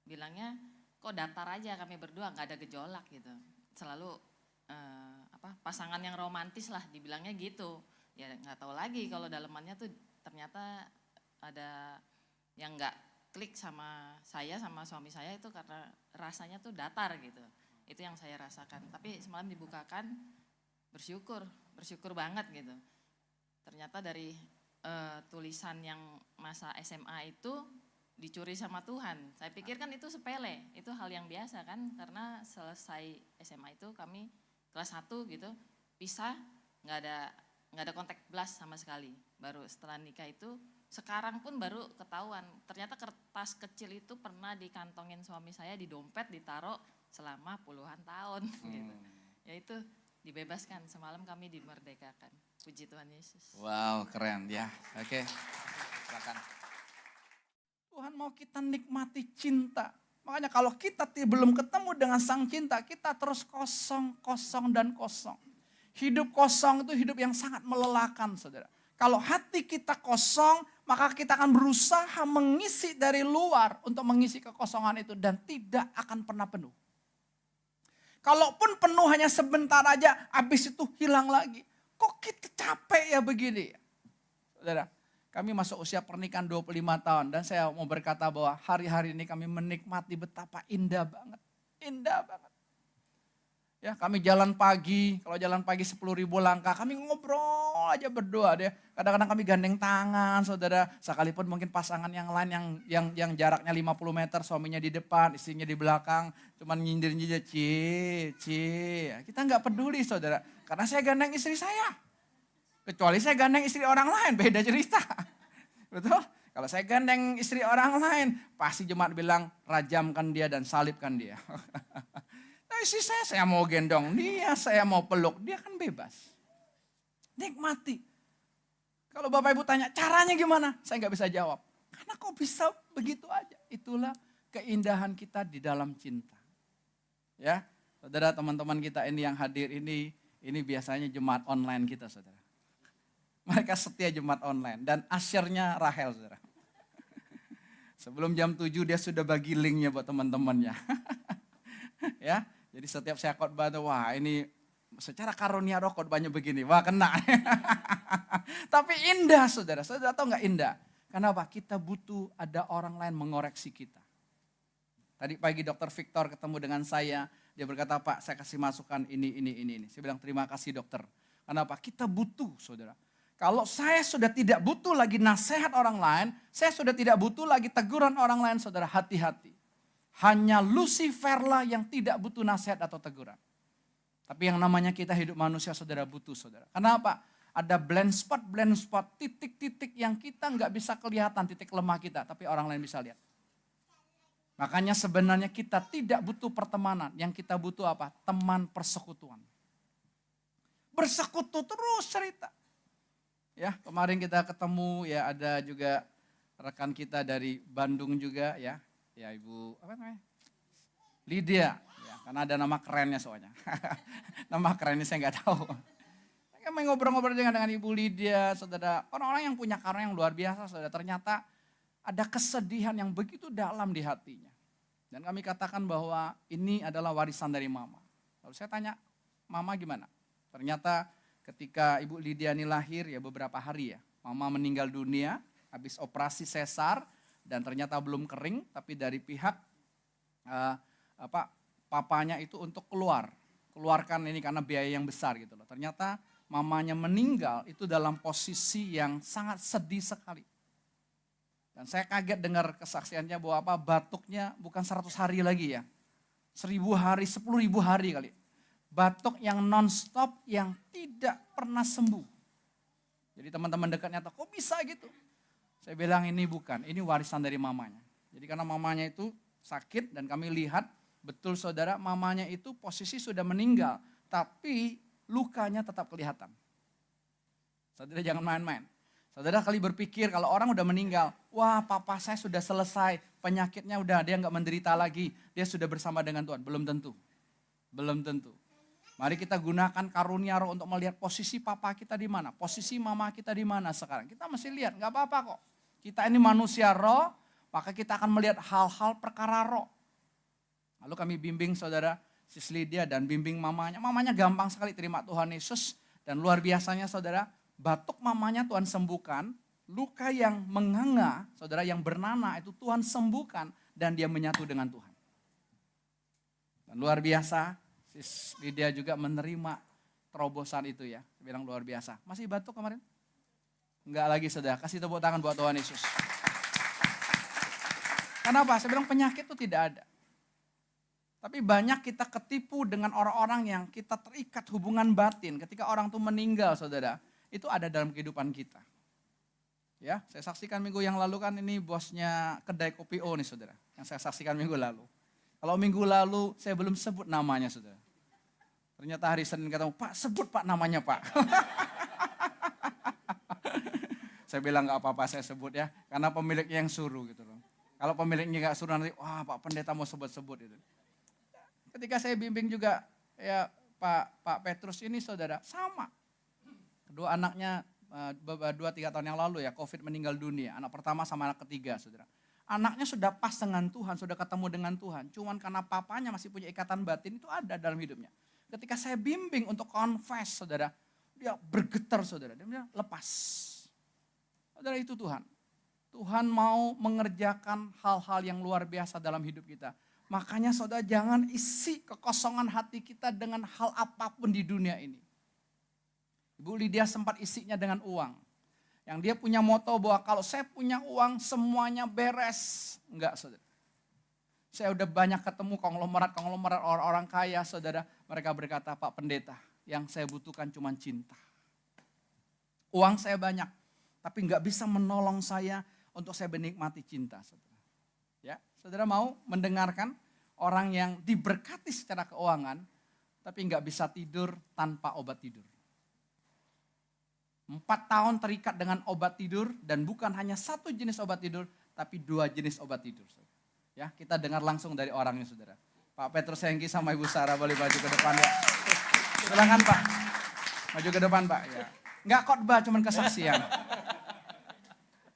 Speaker 6: bilangnya, kok datar aja kami berdua, nggak ada gejolak gitu. Selalu pasangan yang romantis lah dibilangnya gitu. Ya nggak tahu lagi kalau dalemannya tuh ternyata ada yang nggak klik sama saya sama suami saya itu karena rasanya tuh datar gitu. Itu yang saya rasakan. Tapi semalam dibukakan, bersyukur banget gitu. Ternyata dari tulisan yang masa SMA itu dicuri sama Tuhan. Saya pikir kan itu sepele, itu hal yang biasa kan, karena selesai SMA itu kami kelas 1 gitu, pisah, nggak ada kontak blast sama sekali. Baru setelah nikah itu, sekarang pun baru ketahuan. Ternyata kertas kecil itu pernah dikantongin suami saya di dompet, ditaruh selama puluhan tahun gitu. Ya itu dibebaskan, semalam kami dimerdekakan. Puji Tuhan Yesus.
Speaker 4: Wow, keren ya. Oke, silakan. Tuhan mau kita nikmati cinta. Makanya kalau kita belum ketemu dengan sang cinta, kita terus kosong dan kosong. Hidup kosong itu hidup yang sangat melelahkan, saudara. Kalau hati kita kosong, maka kita akan berusaha mengisi dari luar untuk mengisi kekosongan itu dan tidak akan pernah penuh. Kalaupun penuh hanya sebentar aja, habis itu hilang lagi. Kok kita capek ya begini? Saudara, kami masuk usia pernikahan 25 tahun dan saya mau berkata bahwa hari-hari ini kami menikmati betapa indah banget. Indah banget. Ya, kami jalan pagi, kalau jalan pagi 10.000 langkah, kami ngobrol aja berdua deh. Kadang-kadang kami gandeng tangan, saudara. Sekalipun mungkin pasangan yang lain yang jaraknya 50 meter, suaminya di depan, istrinya di belakang, cuman nyindir-nyindir, Kita nggak peduli, saudara. Karena saya gandeng istri saya. Kecuali saya gandeng istri orang lain, beda cerita. Betul? Kalau saya gandeng istri orang lain, pasti jemaat bilang, rajamkan dia dan salibkan dia. Nah istri saya mau gendong dia, saya mau peluk, dia kan bebas. Nikmati. Kalau Bapak Ibu tanya, caranya gimana? Saya nggak bisa jawab. Karena kok bisa begitu aja. Itulah keindahan kita di dalam cinta. Ya, saudara, teman-teman kita ini yang hadir ini biasanya jemaat online kita, saudara. Mereka setia jemaat online dan asyirnya Rahel, saudara. Sebelum jam 7 dia sudah bagi linknya buat teman-temannya. Ya, jadi setiap saya khotbah tuh, wah ini secara karunia roh khotbahnya begini, wah kena. Tapi indah, saudara. Saudara tahu nggak indah? Kenapa? Kita butuh ada orang lain mengoreksi kita. Tadi pagi Dokter Victor ketemu dengan saya, dia berkata, Pak saya kasih masukan ini. Saya bilang terima kasih dokter. Kenapa? Kita butuh, saudara. Kalau saya sudah tidak butuh lagi nasihat orang lain, saya sudah tidak butuh lagi teguran orang lain, saudara, hati-hati. Hanya Lucifer lah yang tidak butuh nasihat atau teguran. Tapi yang namanya kita hidup manusia, saudara, butuh, saudara. Kenapa? Ada blind spot, titik-titik yang kita nggak bisa kelihatan, titik lemah kita, tapi orang lain bisa lihat. Makanya sebenarnya kita tidak butuh pertemanan, yang kita butuh apa? Teman persekutuan. Bersekutu terus cerita. Ya, kemarin kita ketemu ya, ada juga rekan kita dari Bandung juga ya Ibu apa namanya? Lydia, ya, karena ada nama kerennya soalnya. Nama kerennya saya nggak tahu. Kami ngobrol-ngobrol dengan Ibu Lydia, saudara, orang-orang yang punya karunia yang luar biasa, saudara. Ternyata ada kesedihan yang begitu dalam di hatinya. Dan kami katakan bahwa ini adalah warisan dari mama. Lalu saya tanya, mama gimana? Ternyata ketika Ibu Lydia ini lahir ya beberapa hari ya, mama meninggal dunia habis operasi sesar dan ternyata belum kering, tapi dari pihak papanya itu untuk keluarkan ini karena biaya yang besar gitu loh. Ternyata mamanya meninggal itu dalam posisi yang sangat sedih sekali. Dan saya kaget dengar kesaksiannya bahwa batuknya bukan 100 hari lagi ya, 1000 hari, 10.000 hari kali. Batuk yang non-stop yang tidak pernah sembuh. Jadi teman-teman dekatnya tahu, kok bisa gitu? Saya bilang ini bukan, ini warisan dari mamanya. Jadi karena mamanya itu sakit dan kami lihat betul saudara, mamanya itu posisi sudah meninggal. Tapi lukanya tetap kelihatan. Saudara jangan main-main. Saudara kali berpikir kalau orang udah meninggal, wah papa saya sudah selesai, penyakitnya udah, dia nggak menderita lagi, dia sudah bersama dengan Tuhan. Belum tentu. Belum tentu. Mari kita gunakan karunia roh untuk melihat posisi papa kita di mana, posisi mama kita di mana sekarang. Kita mesti lihat, nggak apa-apa kok. Kita ini manusia roh, maka kita akan melihat hal-hal perkara roh. Lalu kami bimbing saudara Sis Lydia dan bimbing mamanya. Mamanya gampang sekali terima Tuhan Yesus. Dan luar biasanya saudara, batuk mamanya Tuhan sembuhkan. Luka yang menganga, saudara yang bernanah itu Tuhan sembuhkan. Dan dia menyatu dengan Tuhan. Dan luar biasa, Sis Lydia juga menerima terobosan itu ya. Saya bilang luar biasa. Masih batuk kemarin? Enggak lagi saudara, kasih tepuk tangan buat Tuhan Yesus. Kenapa? Saya bilang penyakit itu tidak ada. Tapi banyak kita ketipu dengan orang-orang yang kita terikat hubungan batin. Ketika orang itu meninggal saudara, itu ada dalam kehidupan kita. Ya, saya saksikan minggu yang lalu kan ini bosnya kedai kopi O nih saudara. Yang saya saksikan minggu lalu. Kalau minggu lalu saya belum sebut namanya saudara. Ternyata hari Senin ketemu, Pak sebut Pak namanya Pak. Saya bilang gak apa-apa saya sebut ya. Karena pemiliknya yang suruh gitu loh. Kalau pemiliknya gak suruh nanti, wah Pak Pendeta mau sebut-sebut itu. Ketika saya bimbing juga ya Pak Petrus ini saudara sama. Kedua anaknya 2-3 tahun yang lalu ya COVID meninggal dunia. Anak pertama sama anak ketiga saudara. Anaknya sudah pas dengan Tuhan, sudah ketemu dengan Tuhan. Cuman karena papanya masih punya ikatan batin itu ada dalam hidupnya. Ketika saya bimbing untuk confess saudara, dia bergetar saudara. Dia bilang lepas. Saudara itu Tuhan. Tuhan mau mengerjakan hal-hal yang luar biasa dalam hidup kita. Makanya saudara jangan isi kekosongan hati kita dengan hal apapun di dunia ini. Ibu Lydia sempat isinya dengan uang. Yang dia punya moto bahwa kalau saya punya uang semuanya beres. Enggak saudara. Saya udah banyak ketemu konglomerat orang-orang kaya saudara. Mereka berkata Pak Pendeta yang saya butuhkan cuma cinta. Uang saya banyak. Tapi enggak bisa menolong saya untuk saya menikmati cinta saudara. Ya, saudara mau mendengarkan Orang yang diberkati secara keuangan, tapi nggak bisa tidur tanpa obat tidur. 4 tahun terikat dengan obat tidur, dan bukan hanya satu jenis obat tidur, tapi 2 jenis obat tidur. Ya, kita dengar langsung dari orangnya, saudara. Pak Petrus Hengki sama Ibu Sarah boleh maju ke depan ya. Silakan Pak, maju ke depan Pak. Ya. Nggak khotbah, cuman kesaksian.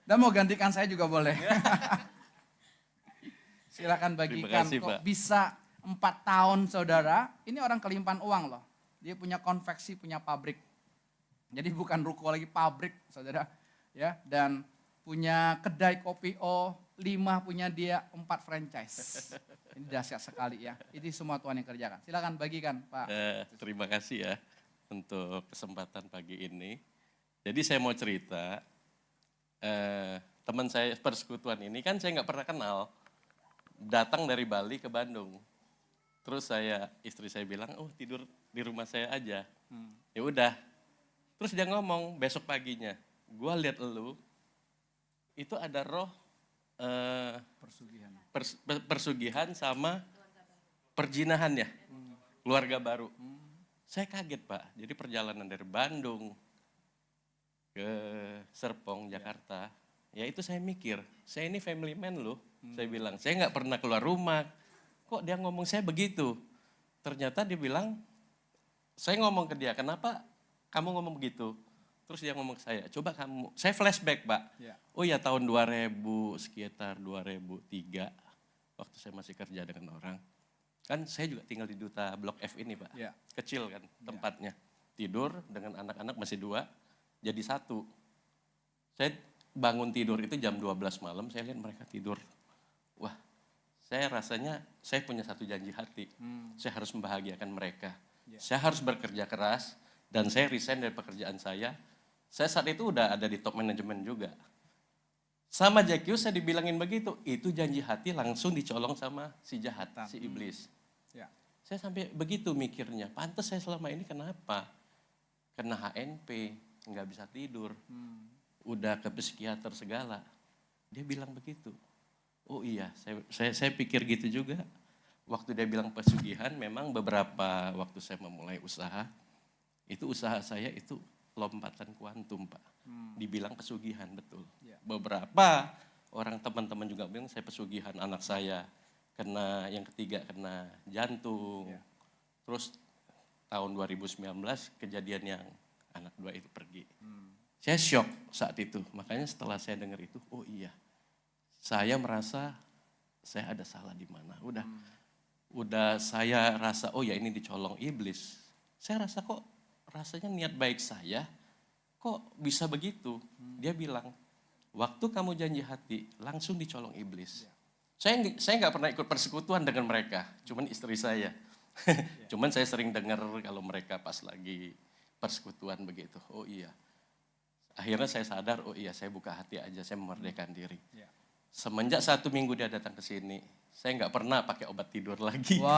Speaker 4: Dan mau gantikan saya juga boleh. Silakan bagikan.
Speaker 7: Kasih,
Speaker 4: Kok
Speaker 7: Pak.
Speaker 4: bisa 4 tahun saudara, ini orang kelimpahan uang loh. Dia punya konveksi, punya pabrik. Jadi bukan ruko lagi, pabrik saudara. Ya, dan punya kedai kopi 5 punya dia, 4 franchise. Ini dahsyat sekali ya. Ini semua Tuhan yang kerjakan. Silakan bagikan Pak.
Speaker 7: Terima kasih ya untuk kesempatan pagi ini. Jadi saya mau cerita, teman saya persekutuan ini kan saya nggak pernah kenal. Datang dari Bali ke Bandung. Terus istri saya bilang, oh tidur di rumah saya aja. Ya udah. Terus dia ngomong besok paginya, gua lihat elu, itu ada roh persugihan sama perjinahan ya, keluarga baru. Saya kaget Pak, jadi perjalanan dari Bandung ke Serpong, Jakarta, ya itu saya mikir, saya ini family man loh, saya bilang, saya nggak pernah keluar rumah, kok dia ngomong saya begitu. Ternyata dia bilang, saya ngomong ke dia, kenapa kamu ngomong begitu? Terus dia ngomong ke saya, coba kamu, saya flashback Pak.
Speaker 4: Ya.
Speaker 7: Oh ya tahun 2000, sekitar 2003, waktu saya masih kerja dengan orang. Kan saya juga tinggal di Duta Blok F ini Pak,
Speaker 4: Ya.
Speaker 7: kecil kan tempatnya. Tidur dengan anak-anak masih 2, jadi 1. Saya bangun tidur itu jam 12 malam, saya lihat mereka tidur. Wah, saya rasanya saya punya satu janji hati, saya harus membahagiakan mereka. Saya harus bekerja keras, dan saya resign dari pekerjaan saya. Saya saat itu udah ada di top manajemen juga. Sama JQ saya dibilangin begitu, itu janji hati langsung dicolong sama si jahat, si iblis.
Speaker 4: Ya.
Speaker 7: Saya sampai begitu mikirnya, pantas saya selama ini kenapa? Kena HNP, nggak bisa tidur, udah ke psikiater segala. Dia bilang begitu. Oh iya, saya pikir gitu juga. Waktu dia bilang pesugihan, memang beberapa waktu saya memulai usaha, itu usaha saya itu lompatan kuantum Pak. Dibilang pesugihan, betul.
Speaker 4: Ya.
Speaker 7: Beberapa orang teman-teman juga bilang saya pesugihan, anak saya kena, yang ketiga kena jantung.
Speaker 4: Ya.
Speaker 7: Terus tahun 2019 kejadian yang anak 2 itu pergi. Saya shock saat itu, makanya setelah saya dengar itu, oh iya, saya merasa saya ada salah di mana. Udah saya rasa, oh ya ini dicolong iblis. Saya rasa kok rasanya niat baik saya, kok bisa begitu? Dia bilang, waktu kamu janji hati, langsung dicolong iblis. Saya nggak pernah ikut persekutuan dengan mereka, cuman istri saya. Cuman saya sering dengar kalau mereka pas lagi persekutuan begitu. Oh iya. Akhirnya saya sadar, oh iya saya buka hati aja, saya memerdekakan diri. Semenjak 1 minggu dia datang ke sini, saya nggak pernah pakai obat tidur lagi.
Speaker 4: Wow.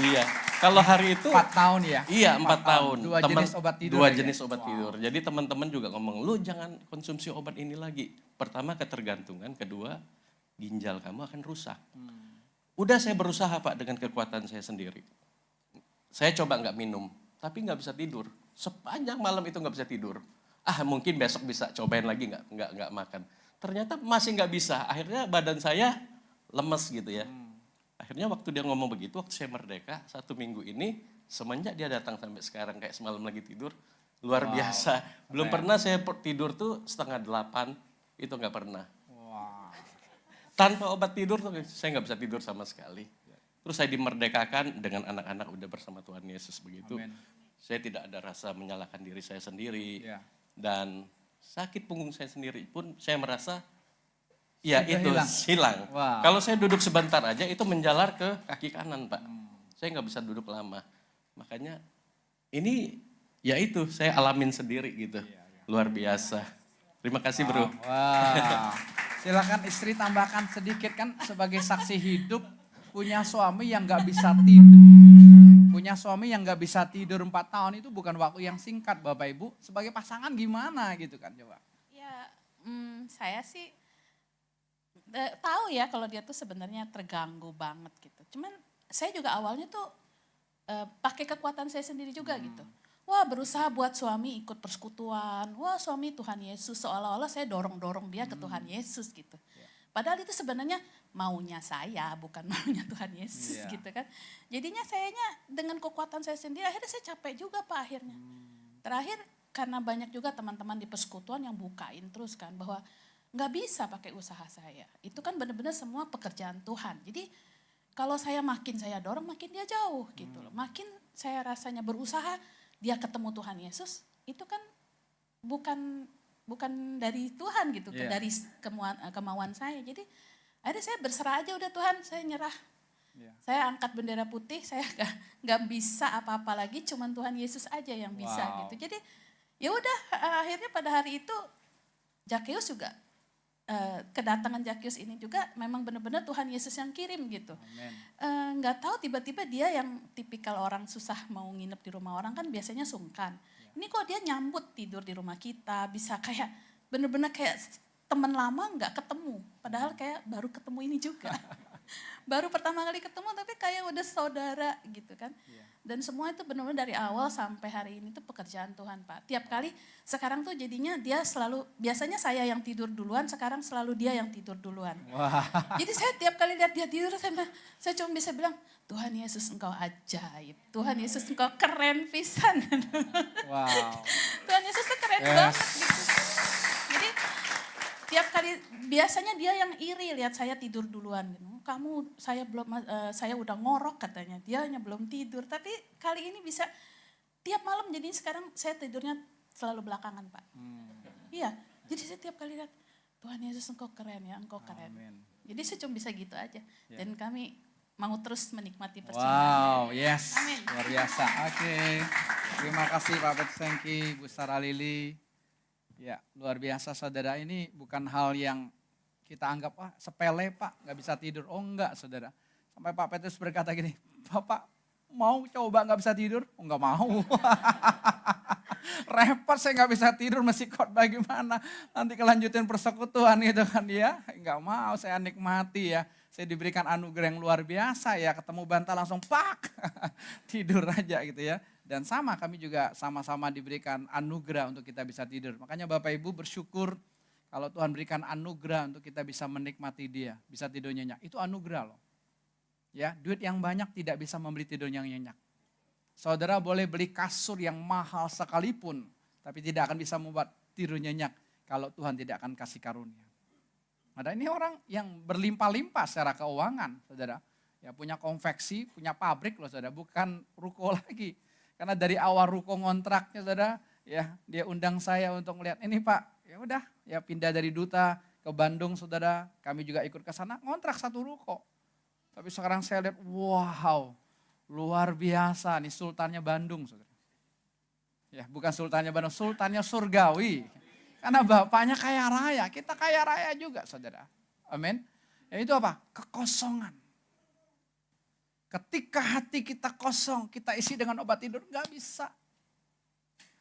Speaker 7: Iya. Kalau hari itu
Speaker 4: 4 tahun ya?
Speaker 7: Iya 4 tahun.
Speaker 4: 2 jenis obat tidur.
Speaker 7: 2
Speaker 4: ya?
Speaker 7: jenis obat tidur. Jadi teman-teman juga ngomong, lu jangan konsumsi obat ini lagi. Pertama ketergantungan, kedua ginjal kamu akan rusak. Udah saya berusaha Pak dengan kekuatan saya sendiri. Saya coba nggak minum, tapi nggak bisa tidur. Sepanjang malam itu nggak bisa tidur. Mungkin besok bisa cobain lagi nggak makan. Ternyata masih nggak bisa. Akhirnya badan saya lemes gitu ya. Akhirnya waktu dia ngomong begitu, waktu saya merdeka, 1 minggu ini, semenjak dia datang sampai sekarang kayak semalam lagi tidur, luar biasa. Belum pernah saya tidur tuh 7:30, itu nggak pernah.
Speaker 4: Wow.
Speaker 7: Tanpa obat tidur tuh saya nggak bisa tidur sama sekali. Terus saya dimerdekakan dengan anak-anak udah bersama Tuhan Yesus begitu.
Speaker 4: Amen.
Speaker 7: Saya tidak ada rasa menyalahkan diri saya sendiri.
Speaker 4: Ya.
Speaker 7: Dan sakit punggung saya sendiri pun saya merasa ya
Speaker 4: Sudah
Speaker 7: itu hilang.
Speaker 4: Wow.
Speaker 7: Kalau saya duduk sebentar aja itu menjalar ke kaki kanan Pak. Saya nggak bisa duduk lama. Makanya ini ya itu saya alamin sendiri gitu. Luar biasa. Terima kasih bro.
Speaker 4: Wow. Silakan istri tambahkan sedikit kan sebagai saksi hidup punya suami yang nggak bisa tidur. Punya suami yang nggak bisa tidur 4 tahun itu bukan waktu yang singkat Bapak Ibu. Sebagai pasangan gimana gitu kan coba.
Speaker 8: Ya, saya sih tahu ya kalau dia tuh sebenarnya terganggu banget gitu. Cuman saya juga awalnya tuh pakai kekuatan saya sendiri juga gitu. Wah, berusaha buat suami ikut persekutuan. Wah, suami Tuhan Yesus, seolah-olah saya dorong-dorong dia ke Tuhan Yesus gitu. Padahal itu sebenarnya maunya saya, bukan maunya Tuhan Yesus gitu kan. Jadinya sayanya dengan kekuatan saya sendiri, akhirnya saya capek juga Pak akhirnya. Terakhir karena banyak juga teman-teman di persekutuan yang bukain terus kan bahwa nggak bisa pakai usaha saya. Itu kan benar-benar semua pekerjaan Tuhan. Jadi kalau saya dorong makin dia jauh gitu loh. Makin saya rasanya berusaha dia ketemu Tuhan Yesus, itu kan bukan dari Tuhan gitu, dari kemauan saya. Jadi akhirnya saya berserah aja udah Tuhan, saya nyerah. Saya angkat bendera putih, saya nggak bisa apa-apa lagi, cuman Tuhan Yesus aja yang bisa gitu. Jadi ya udah akhirnya pada hari itu Zakheus juga kedatangan Zakheus ini juga memang benar-benar Tuhan Yesus yang kirim gitu. Nggak tahu tiba-tiba dia yang tipikal orang susah mau nginep di rumah orang kan biasanya sungkan. Ini kok dia nyambut tidur di rumah kita, bisa kayak benar-benar kayak teman lama nggak ketemu. Padahal kayak baru ketemu ini juga. Baru pertama kali ketemu tapi kayak udah saudara gitu kan. Dan semua itu benar-benar dari awal sampai hari ini tuh pekerjaan Tuhan Pak. Tiap kali sekarang tuh jadinya dia selalu, biasanya saya yang tidur duluan, sekarang selalu dia yang tidur duluan. Jadi saya tiap kali lihat dia tidur, saya cuma bisa bilang, Tuhan Yesus engkau ajaib, Tuhan Yesus engkau keren pisan. Tuhan Yesus tuh keren banget gitu. Jadi tiap kali biasanya dia yang iri lihat saya tidur duluan. Kamu saya udah ngorok katanya, dia hanya belum tidur. Tapi kali ini bisa tiap malam, jadi sekarang saya tidurnya selalu belakangan Pak. Iya, jadi saya tiap kali lihat Tuhan Yesus engkau keren ya, engkau keren. Jadi saya cuma bisa gitu aja. Dan kami mau terus menikmati persembahan.
Speaker 4: Amin. Luar biasa. Oke. Terima kasih Pak Petrus, Bu Sarah Lili. Ya, luar biasa saudara, ini bukan hal yang kita anggap sepele Pak, nggak bisa tidur. Oh enggak saudara. Sampai Pak Petrus berkata gini, Bapak mau coba nggak bisa tidur? Oh enggak mau. Repot saya nggak bisa tidur, mesti khotbah gimana. Nanti kelanjutin persekutuan gitu kan ya. Enggak mau, saya nikmati ya. Saya diberikan anugerah yang luar biasa ya, ketemu bantal langsung pak. Tidur aja gitu ya. Dan sama kami juga sama-sama diberikan anugerah untuk kita bisa tidur. Makanya Bapak Ibu bersyukur kalau Tuhan berikan anugerah untuk kita bisa menikmati dia, bisa tidur nyenyak. Itu anugerah loh. Ya, duit yang banyak tidak bisa membeli tidur yang nyenyak. Saudara boleh beli kasur yang mahal sekalipun, tapi tidak akan bisa membuat tidur nyenyak kalau Tuhan tidak akan kasih karunia. Ada ini orang yang berlimpah-limpah secara keuangan, saudara. Ya punya konveksi, punya pabrik loh saudara, bukan ruko lagi. Karena dari awal ruko ngontraknya saudara, ya dia undang saya untuk melihat ini Pak. Ya udah, ya pindah dari Duta ke Bandung saudara, kami juga ikut ke sana, ngontrak satu ruko. Tapi sekarang saya lihat, wow, luar biasa nih sultannya Bandung saudara. Ya bukan sultannya Bandung, sultannya surgawi. Karena bapaknya kaya raya, kita kaya raya juga saudara. Amin. Ya itu apa? Kekosongan. Ketika hati kita kosong, kita isi dengan obat tidur, gak bisa.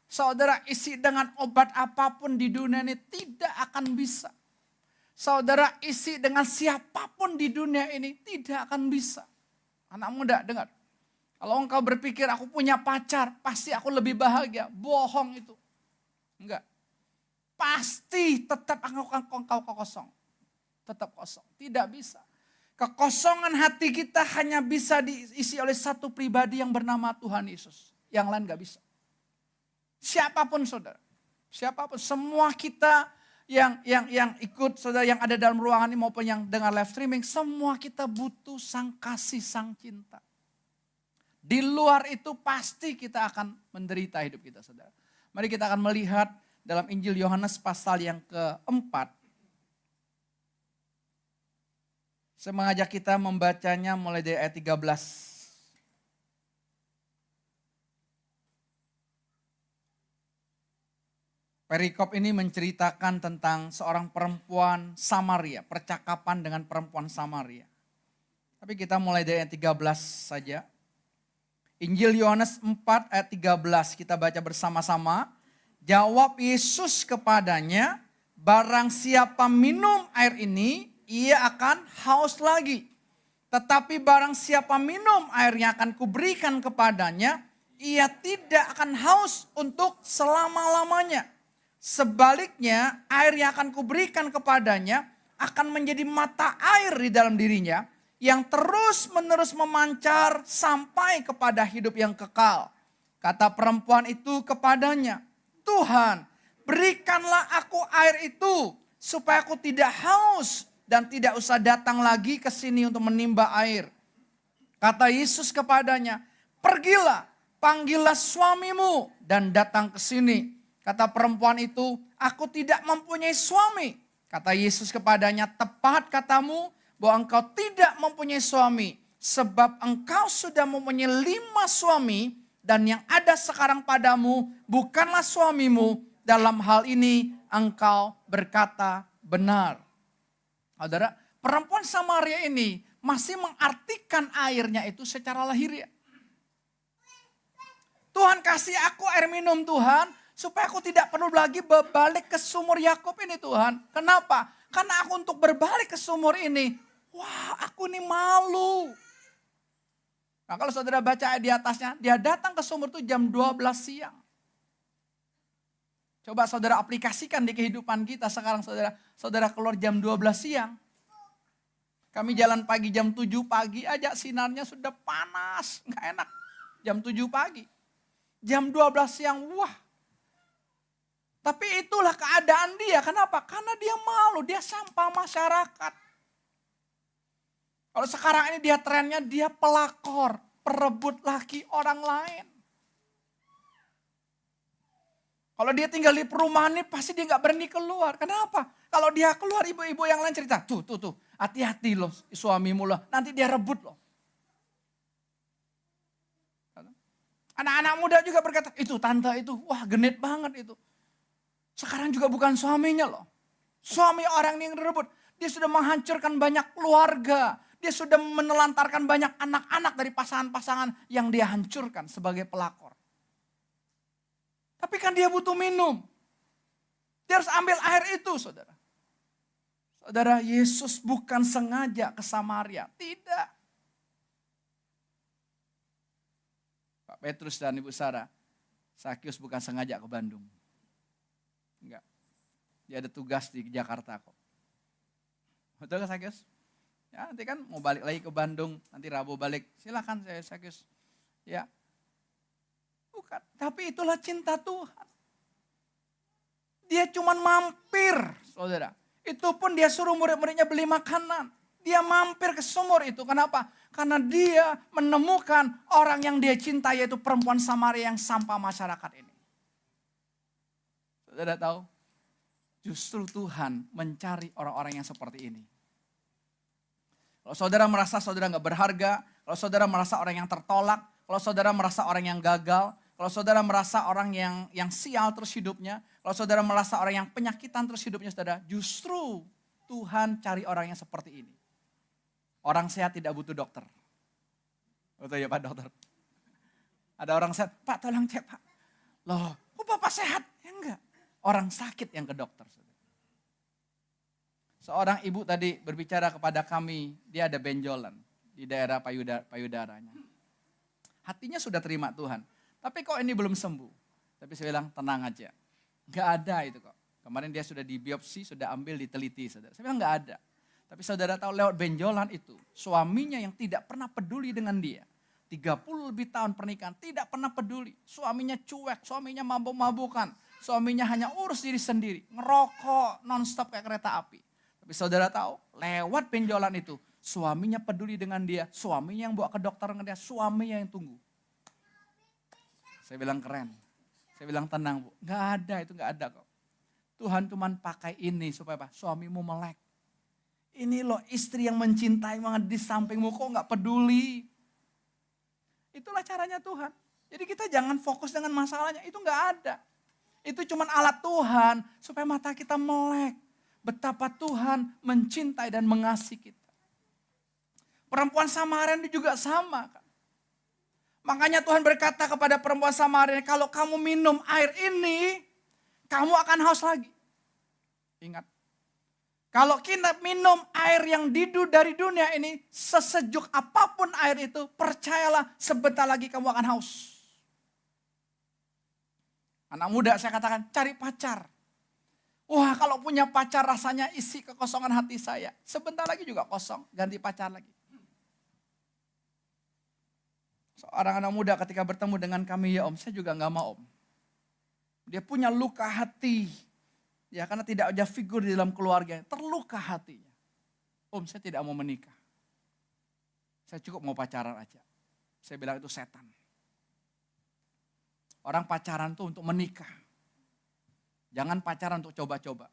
Speaker 4: Saudara isi dengan obat apapun di dunia ini tidak akan bisa. Saudara isi dengan siapapun di dunia ini tidak akan bisa. Anak muda dengar. Kalau engkau berpikir aku punya pacar pasti aku lebih bahagia. Bohong itu. Enggak. Pasti tetap engkau kosong. Tetap kosong. Tidak bisa. Kekosongan hati kita hanya bisa diisi oleh satu pribadi yang bernama Tuhan Yesus. Yang lain gak bisa. Siapapun saudara, siapapun, semua kita yang ikut saudara, yang ada dalam ruangan ini maupun yang dengar live streaming, semua kita butuh sang kasih, sang cinta. Di luar itu pasti kita akan menderita hidup kita saudara. Mari kita akan melihat dalam Injil Yohanes pasal yang keempat. Saya mengajak kita membacanya mulai dari ayat 13. Perikop ini menceritakan tentang seorang perempuan Samaria, percakapan dengan perempuan Samaria. Tapi kita mulai dari ayat 13 saja. Injil Yohanes 4 ayat 13 kita baca bersama-sama. Jawab Yesus kepadanya, barang siapa minum air ini ia akan haus lagi. Tetapi barang siapa minum air yang akan kuberikan kepadanya, ia tidak akan haus untuk selama-lamanya. Sebaliknya, air yang akan kuberikan kepadanya akan menjadi mata air di dalam dirinya yang terus-menerus memancar sampai kepada hidup yang kekal. Kata perempuan itu kepadanya, Tuhan, berikanlah aku air itu supaya aku tidak haus dan tidak usah datang lagi ke sini untuk menimba air. Kata Yesus kepadanya, pergilah, panggillah suamimu dan datang ke sini. Kata perempuan itu, aku tidak mempunyai suami. Kata Yesus kepadanya, tepat katamu bahwa engkau tidak mempunyai suami. Sebab engkau sudah mempunyai 5 suami dan yang ada sekarang padamu bukanlah suamimu. Dalam hal ini engkau berkata benar. Saudara, perempuan Samaria ini masih mengartikan airnya itu secara lahiriah. Tuhan kasih aku air minum Tuhan, supaya aku tidak perlu lagi berbalik ke sumur Yakub ini Tuhan. Kenapa? Karena aku untuk berbalik ke sumur ini, wah aku ini malu. Nah kalau saudara baca di atasnya, dia datang ke sumur itu jam 12 siang. Coba saudara aplikasikan di kehidupan kita sekarang saudara. Saudara keluar jam 12 siang. Kami jalan pagi jam 7 pagi aja sinarnya sudah panas. Nggak enak. Jam 7 pagi. Jam 12 siang, wah. Tapi itulah keadaan dia. Kenapa? Karena dia malu, dia sampah masyarakat. Kalau sekarang ini dia trennya dia pelakor, perebut laki orang lain. Kalau dia tinggal di perumahan ini pasti dia nggak berani keluar. Kenapa? Kalau dia keluar ibu-ibu yang lain cerita, tuh, hati-hati loh suamimu loh, nanti dia rebut loh. Anak-anak muda juga berkata, itu tante itu, wah genit banget itu. Sekarang juga bukan suaminya loh. Suami orang yang direbut. Dia sudah menghancurkan banyak keluarga. Dia sudah menelantarkan banyak anak-anak dari pasangan-pasangan yang dia hancurkan sebagai pelakor. Tapi kan dia butuh minum. Dia harus ambil air itu saudara. Saudara, Yesus bukan sengaja ke Samaria. Tidak. Pak Petrus dan Ibu Sarah, Sakius bukan sengaja ke Bandung. Enggak. Dia ada tugas di Jakarta kok. Betul kan Sakius? Ya nanti kan mau balik lagi ke Bandung, nanti Rabu balik. Silakan saya Sakius. Ya. Bukan. Tapi itulah cinta Tuhan. Dia cuma mampir, saudara. Itu pun dia suruh murid-muridnya beli makanan. Dia mampir ke sumur itu. Kenapa? Karena dia menemukan orang yang dia cintai, yaitu perempuan Samaria yang sampah masyarakat ini. Saudara tahu? Justru Tuhan mencari orang-orang yang seperti ini. Kalau saudara merasa saudara gak berharga, kalau saudara merasa orang yang tertolak, kalau saudara merasa orang yang gagal, kalau saudara merasa orang yang sial terus hidupnya, kalau saudara merasa orang yang penyakitan terus hidupnya saudara, justru Tuhan cari orang yang seperti ini. Orang sehat tidak butuh dokter. Betul ya Pak dokter? Ada orang sehat, Pak tolong cek Pak. Loh, kok Bapak sehat? Ya enggak. Orang sakit yang ke dokter. Seorang ibu tadi berbicara kepada kami, dia ada benjolan di daerah payudaranya. Hatinya sudah terima Tuhan, tapi kok ini belum sembuh. Tapi saya bilang tenang aja, gak ada itu kok. Kemarin dia sudah dibiopsi, sudah ambil diteliti. Saudara. Saya bilang gak ada. Tapi saudara tahu lewat benjolan itu, suaminya yang tidak pernah peduli dengan dia. 30 lebih tahun pernikahan, tidak pernah peduli. Suaminya cuek, suaminya mabuk-mabukan. Suaminya hanya urus diri sendiri, ngerokok nonstop kayak kereta api. Tapi saudara tahu, lewat benjolan itu, suaminya peduli dengan dia. Suaminya yang bawa ke dokter dengan dia, suaminya yang tunggu. Saya bilang keren. Saya bilang tenang Bu, gak ada itu gak ada kok. Tuhan cuma pakai ini supaya apa? Suamimu melek. Ini loh istri yang mencintai banget di sampingmu kok gak peduli. Itulah caranya Tuhan. Jadi kita jangan fokus dengan masalahnya, itu gak ada. Itu cuma alat Tuhan supaya mata kita melek. Betapa Tuhan mencintai dan mengasihi kita. Perempuan Samaria ini juga sama. Makanya Tuhan berkata kepada perempuan Samaria, kalau kamu minum air ini, kamu akan haus lagi. Ingat, Kalau kita minum air yang dari dunia ini, sesejuk apapun air itu, percayalah sebentar lagi kamu akan haus. Anak muda saya katakan, cari pacar. Wah, kalau punya pacar rasanya isi kekosongan hati saya. Sebentar lagi juga kosong, ganti pacar lagi. Seorang anak muda ketika bertemu dengan kami, ya Om, saya juga gak mau Om. Dia punya luka hati. Ya, karena tidak ada figur di dalam keluarga, terluka hatinya. Om, saya tidak mau menikah. Saya cukup mau pacaran aja. Saya bilang itu setan. Orang pacaran tuh untuk menikah. Jangan pacaran untuk coba-coba.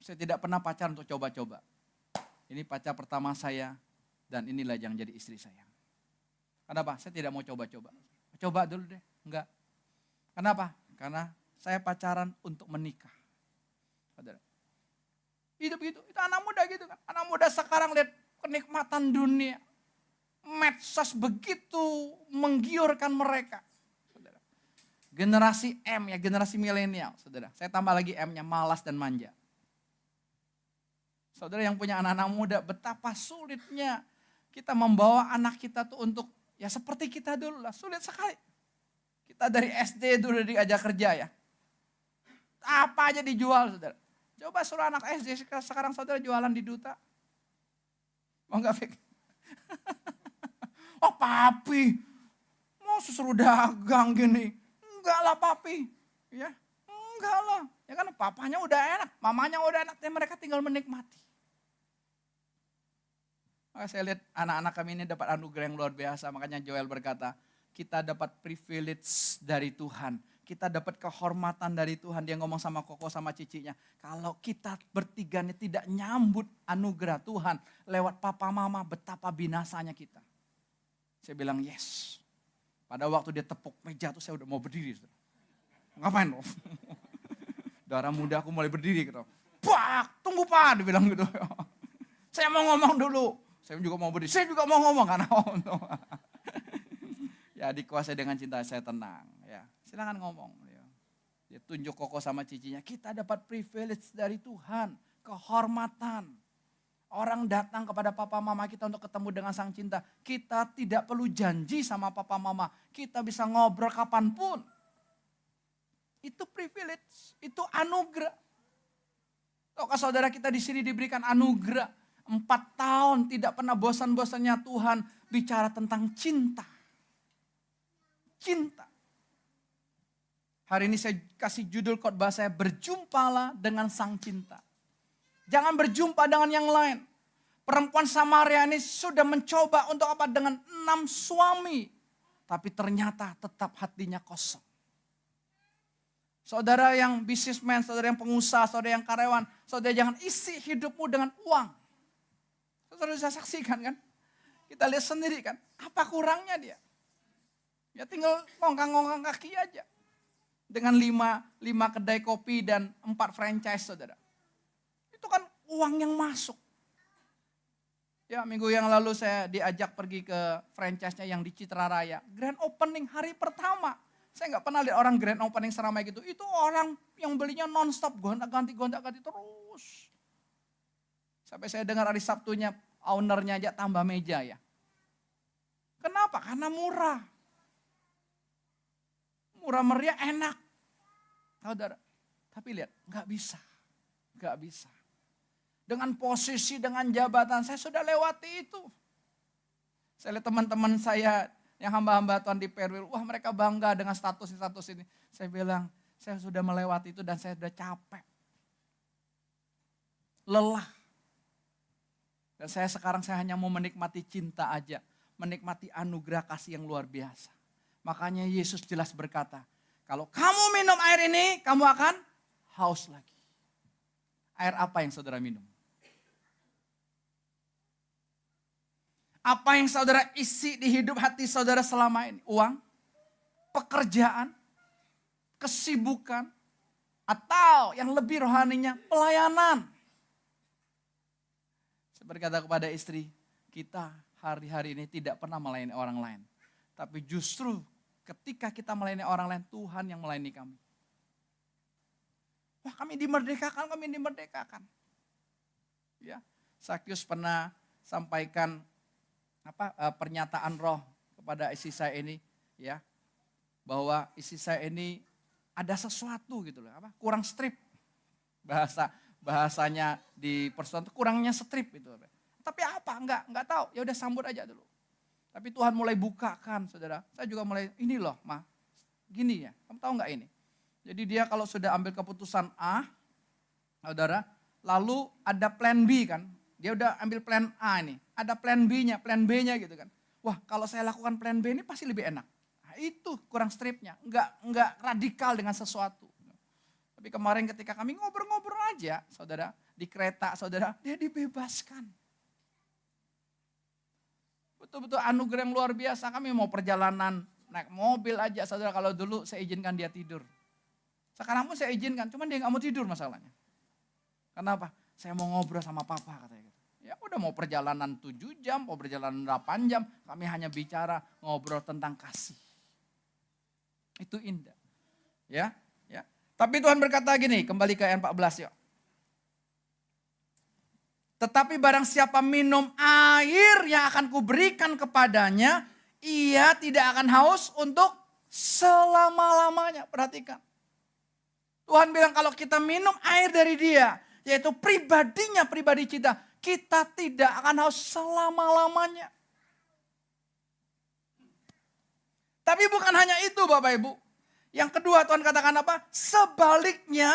Speaker 4: Saya tidak pernah pacaran untuk coba-coba. Ini pacar pertama saya dan inilah yang jadi istri saya. Kenapa? Saya tidak mau coba-coba. Coba dulu deh, enggak. Kenapa? Karena saya pacaran untuk menikah. Hidup gitu, itu anak muda gitu kan. Anak muda sekarang lihat kenikmatan dunia. Medsos begitu menggiurkan mereka. Saudara. Generasi M ya, generasi milenial. Saudara, saya tambah lagi M-nya, malas dan manja. Saudara yang punya anak-anak muda, betapa sulitnya kita membawa anak kita tuh untuk, ya seperti kita dulu lah, sulit sekali. Kita dari SD dulu diajak kerja ya. Apa aja dijual, saudara. Coba suruh anak SD sekarang saudara jualan di Duta. Mau gak Fik? Oh papi, mau suruh dagang gini. Enggak lah papi. Ya, enggak lah. Ya kan papanya udah enak, mamanya udah enak. Dan mereka tinggal menikmati. Maka saya lihat anak-anak kami ini dapat anugerah yang luar biasa. Makanya Joel berkata, kita dapat privilege dari Tuhan. Kita dapat kehormatan dari Tuhan. Dia ngomong sama Koko sama cicinya. Kalau kita bertiga ini tidak nyambut anugerah Tuhan lewat papa mama, betapa binasanya kita. Saya bilang yes. Pada waktu dia tepuk meja tuh saya udah mau berdiri. Ngapain lo? Darah muda aku mulai berdiri gitu. Pak, tunggu Pak, dia bilang gitu. Saya mau ngomong dulu. Saya juga mau berdiri. Saya juga mau ngomong karena ya dikuasai dengan cinta saya tenang. Ya, silakan ngomong. Ya. Dia tunjuk Koko sama cicinya. Kita dapat privilege dari Tuhan, kehormatan. Orang datang kepada papa mama kita untuk ketemu dengan sang cinta. Kita tidak perlu janji sama papa mama. Kita bisa ngobrol kapanpun. Itu privilege, itu anugerah. Tahukah saudara kita di sini diberikan anugerah. 4 tahun tidak pernah bosan-bosannya Tuhan bicara tentang cinta. Cinta. Hari ini saya kasih judul khotbah saya, berjumpalah dengan sang cinta. Jangan berjumpa dengan yang lain. Perempuan Samaria ini sudah mencoba untuk apa? Dengan 6 suami. Tapi ternyata tetap hatinya kosong. Saudara yang businessman, saudara yang pengusaha, saudara yang karyawan. Saudara jangan isi hidupmu dengan uang. Saudara bisa saksikan kan? Kita lihat sendiri kan. Apa kurangnya dia? Ya tinggal ngongkang-ngongkang kaki aja. Dengan 5 kedai kopi dan 4 franchise saudara. Itu kan uang yang masuk. Ya minggu yang lalu saya diajak pergi ke franchise-nya yang di Citra Raya. Grand opening hari pertama. Saya gak pernah lihat orang grand opening seramai gitu. Itu orang yang belinya non-stop, gonta-ganti terus. Sampai saya dengar hari Sabtunya ownernya aja tambah meja ya. Kenapa? Karena murah. Murah meriah enak. Saudara, tapi lihat, gak bisa. Dengan posisi, dengan jabatan, saya sudah lewati itu. Saya lihat teman-teman saya yang hamba-hamba Tuhan di Perwil, wah mereka bangga dengan status ini. Saya bilang, saya sudah melewati itu dan saya sudah capek. Lelah. Dan sekarang saya hanya mau menikmati cinta aja. Menikmati anugerah kasih yang luar biasa. Makanya Yesus jelas berkata, kalau kamu minum air ini, kamu akan haus lagi. Air apa yang saudara minum? Apa yang saudara isi di hidup hati saudara selama ini? Uang, pekerjaan, kesibukan, atau yang lebih rohaninya pelayanan. Saya berkata kepada istri, kita hari-hari ini tidak pernah melayani orang lain. Tapi justru ketika kita melayani orang lain, Tuhan yang melayani kami. Wah kami dimerdekakan. Ya, Sakyus pernah sampaikan pernyataan roh kepada istri saya ini, ya, bahwa istri saya ini ada sesuatu gitu loh, kurang strip, bahasanya di persoalan itu kurangnya strip itu. Tapi apa? Enggak tahu. Ya udah sambut aja dulu. Tapi Tuhan mulai bukakan, saudara. Saya juga mulai, ini loh, Ma, gini ya, kamu tahu enggak ini? Jadi dia kalau sudah ambil keputusan A, saudara, lalu ada plan B kan. Dia udah ambil plan A ini, ada plan B-nya, plan B-nya gitu kan. Wah, kalau saya lakukan plan B ini pasti lebih enak. Nah, itu kurang stripnya, enggak radikal dengan sesuatu. Tapi kemarin ketika kami ngobrol-ngobrol aja, saudara, di kereta, saudara, dia dibebaskan. Betul-betul anugerah yang luar biasa. Kami mau perjalanan naik mobil aja, saudara. Kalau dulu saya izinkan dia tidur. Sekarang pun saya izinkan, cuman dia nggak mau tidur masalahnya. Kenapa? Saya mau ngobrol sama papa katanya. Ya udah mau perjalanan 7 jam, mau perjalanan 8 jam. Kami hanya bicara, ngobrol tentang kasih. Itu indah. Ya. Tapi Tuhan berkata gini, kembali ke ayat 14 yuk. Tetapi barang siapa minum air yang akan kuberikan kepadanya, ia tidak akan haus untuk selama-lamanya. Perhatikan. Tuhan bilang kalau kita minum air dari dia, yaitu pribadinya, pribadi kita tidak akan haus selama-lamanya. Tapi bukan hanya itu Bapak Ibu. Yang kedua Tuhan katakan apa? Sebaliknya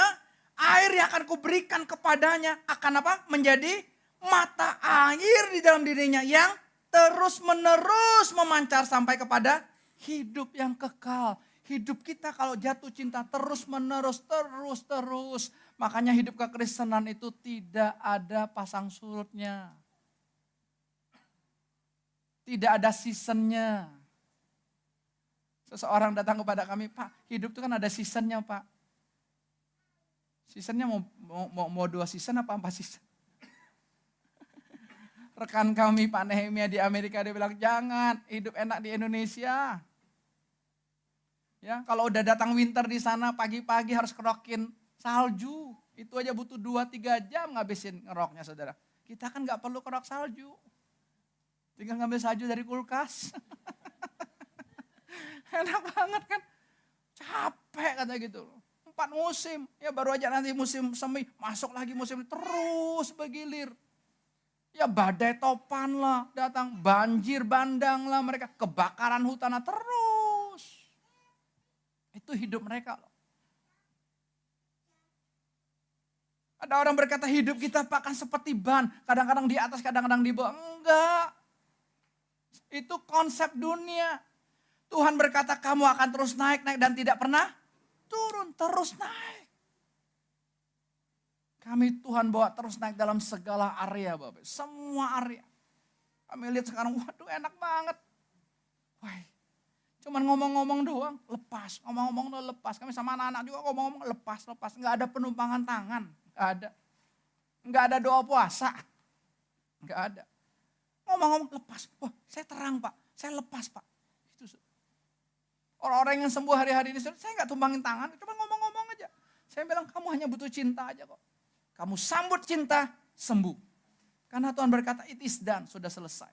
Speaker 4: air yang akan kuberikan kepadanya akan apa? Menjadi mata air di dalam dirinya yang terus menerus memancar sampai kepada hidup yang kekal. Hidup kita kalau jatuh cinta terus menerus, terus. Makanya hidup kekristenan itu tidak ada pasang surutnya. Tidak ada seasonnya. Seseorang datang kepada kami, Pak, hidup itu kan ada seasonnya, Pak. Seasonnya mau 2 season apa 4 season? Rekan kami Pak Nehemia di Amerika dia bilang, jangan, hidup enak di Indonesia. Ya, kalau udah datang winter di sana pagi-pagi harus kerokin salju. Itu aja butuh 2-3 jam ngabisin ngeroknya saudara. Kita kan gak perlu kerok salju. Tinggal ngambil salju dari kulkas. Enak banget kan. Capek kata gitu. 4 musim. Ya baru aja nanti musim semi. Masuk lagi musim terus bergilir. Ya badai topan lah datang. Banjir bandang lah mereka. Kebakaran hutan terus. Itu hidup mereka loh. Ada orang berkata hidup kita Pak kan seperti ban. Kadang-kadang di atas, kadang-kadang di bawah. Enggak. Itu konsep dunia. Tuhan berkata kamu akan terus naik dan tidak pernah turun. Terus naik. Kami Tuhan bawa terus naik dalam segala area Bapak. Semua area. Kami lihat sekarang waduh enak banget. Wah, cuman ngomong-ngomong doang lepas. Ngomong-ngomong doang lepas. Kami sama anak-anak juga ngomong-ngomong lepas. Enggak ada penumpangan tangan. Enggak ada doa puasa. Enggak ada. Ngomong-ngomong lepas. Wah saya terang Pak. Saya lepas Pak. Orang-orang yang sembuh hari-hari ini, saya nggak tumbangin tangan, cuma ngomong-ngomong aja. Saya bilang kamu hanya butuh cinta aja kok. Kamu sambut cinta, sembuh. Karena Tuhan berkata it is done, sudah selesai.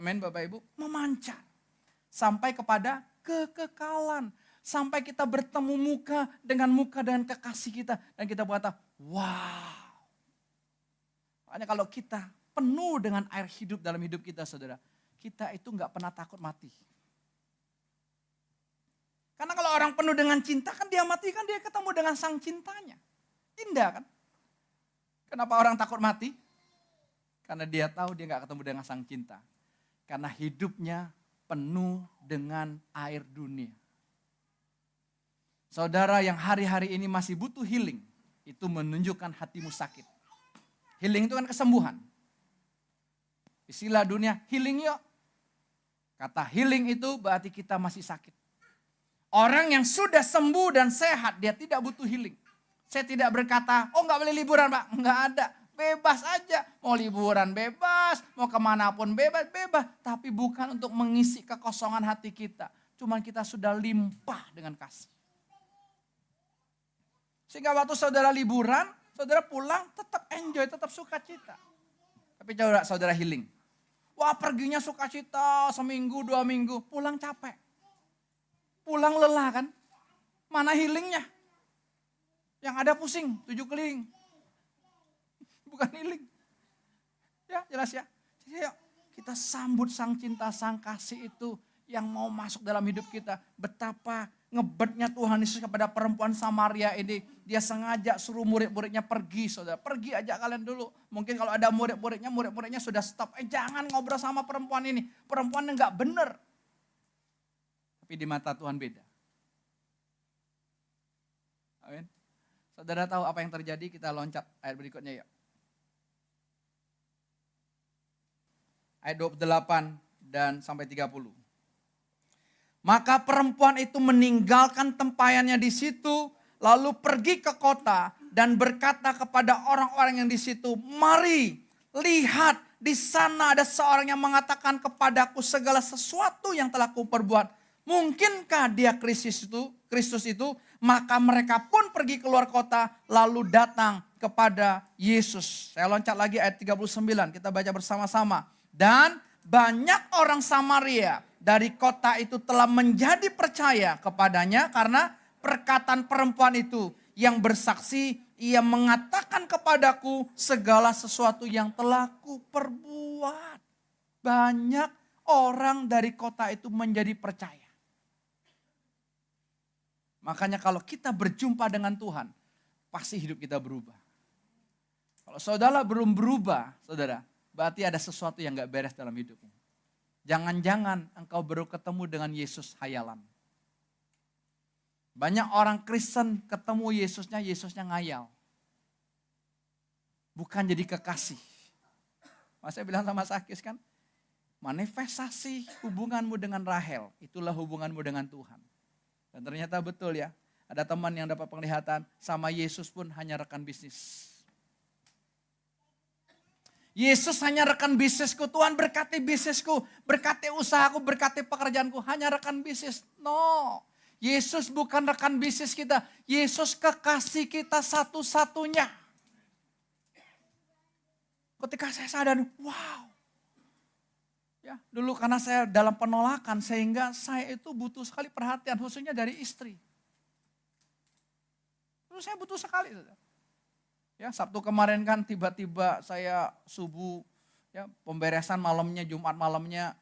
Speaker 4: Amin Bapak Ibu, memancar. Sampai kepada kekekalan. Sampai kita bertemu muka dengan kekasih kita. Dan kita berkata, wow. Makanya kalau kita penuh dengan air hidup dalam hidup kita saudara. Kita itu nggak pernah takut mati. Karena kalau orang penuh dengan cinta kan dia mati kan dia ketemu dengan sang cintanya. Indah kan? Kenapa orang takut mati? Karena dia tahu dia gak ketemu dengan sang cinta. Karena hidupnya penuh dengan air dunia. Saudara yang hari-hari ini masih butuh healing. Itu menunjukkan hatimu sakit. Healing itu kan kesembuhan. Istilah dunia healing yuk. Kata healing itu berarti kita masih sakit. Orang yang sudah sembuh dan sehat, dia tidak butuh healing. Saya tidak berkata, oh nggak boleh liburan Pak. Nggak ada, bebas aja. Mau liburan bebas, mau kemanapun bebas. Tapi bukan untuk mengisi kekosongan hati kita. Cuman kita sudah limpah dengan kasih. Sehingga waktu saudara liburan, Saudara pulang tetap enjoy, tetap sukacita. Tapi coba saudara healing. Wah perginya sukacita seminggu, 2 minggu, pulang capek. Pulang lelah kan? Mana healingnya? Yang ada pusing, 7 keliling. Bukan healing. Ya jelas ya. Jadi yuk kita sambut sang cinta, sang kasih itu yang mau masuk dalam hidup kita. Betapa ngebetnya Tuhan Yesus kepada perempuan Samaria ini. Dia sengaja suruh murid-muridnya pergi, saudara. Pergi aja kalian dulu. Mungkin kalau ada murid-muridnya sudah stop. Jangan ngobrol sama perempuan ini. Perempuannya nggak bener. Tapi di mata Tuhan beda. Amin. Saudara tahu apa yang terjadi? Kita loncat ayat berikutnya ya. Ayat 28 dan sampai 30. Maka perempuan itu meninggalkan tempayannya di situ, lalu pergi ke kota dan berkata kepada orang-orang yang di situ, "Mari, lihat di sana ada seorang yang mengatakan kepadaku segala sesuatu yang telah kuperbuat. Mungkinkah dia Kristus itu?" Maka mereka pun pergi keluar kota lalu datang kepada Yesus. Saya loncat lagi ayat 39, kita baca bersama-sama. Dan banyak orang Samaria dari kota itu telah menjadi percaya kepadanya karena perkataan perempuan itu yang bersaksi, ia mengatakan kepadaku segala sesuatu yang telah kuperbuat. Banyak orang dari kota itu menjadi percaya. Makanya kalau kita berjumpa dengan Tuhan, pasti hidup kita berubah. Kalau saudara belum berubah, saudara, berarti ada sesuatu yang gak beres dalam hidupmu. Jangan-jangan engkau baru ketemu dengan Yesus hayalan. Banyak orang Kristen ketemu Yesusnya ngayal. Bukan jadi kekasih. Mas saya bilang sama Sakyus kan, manifestasi hubunganmu dengan Rahel, itulah hubunganmu dengan Tuhan. Dan ternyata betul ya, ada teman yang dapat penglihatan sama Yesus pun hanya rekan bisnis. Yesus hanya rekan bisnisku, Tuhan berkati bisnisku, berkati usahaku, berkati pekerjaanku, hanya rekan bisnis. No, Yesus bukan rekan bisnis kita, Yesus kekasih kita satu-satunya. Ketika saya sadar, wow. Ya, dulu karena saya dalam penolakan sehingga saya itu butuh sekali perhatian, khususnya dari istri. Terus saya butuh sekali. Ya, Sabtu kemarin kan tiba-tiba saya subuh, ya pemberesan malamnya, Jumat malamnya,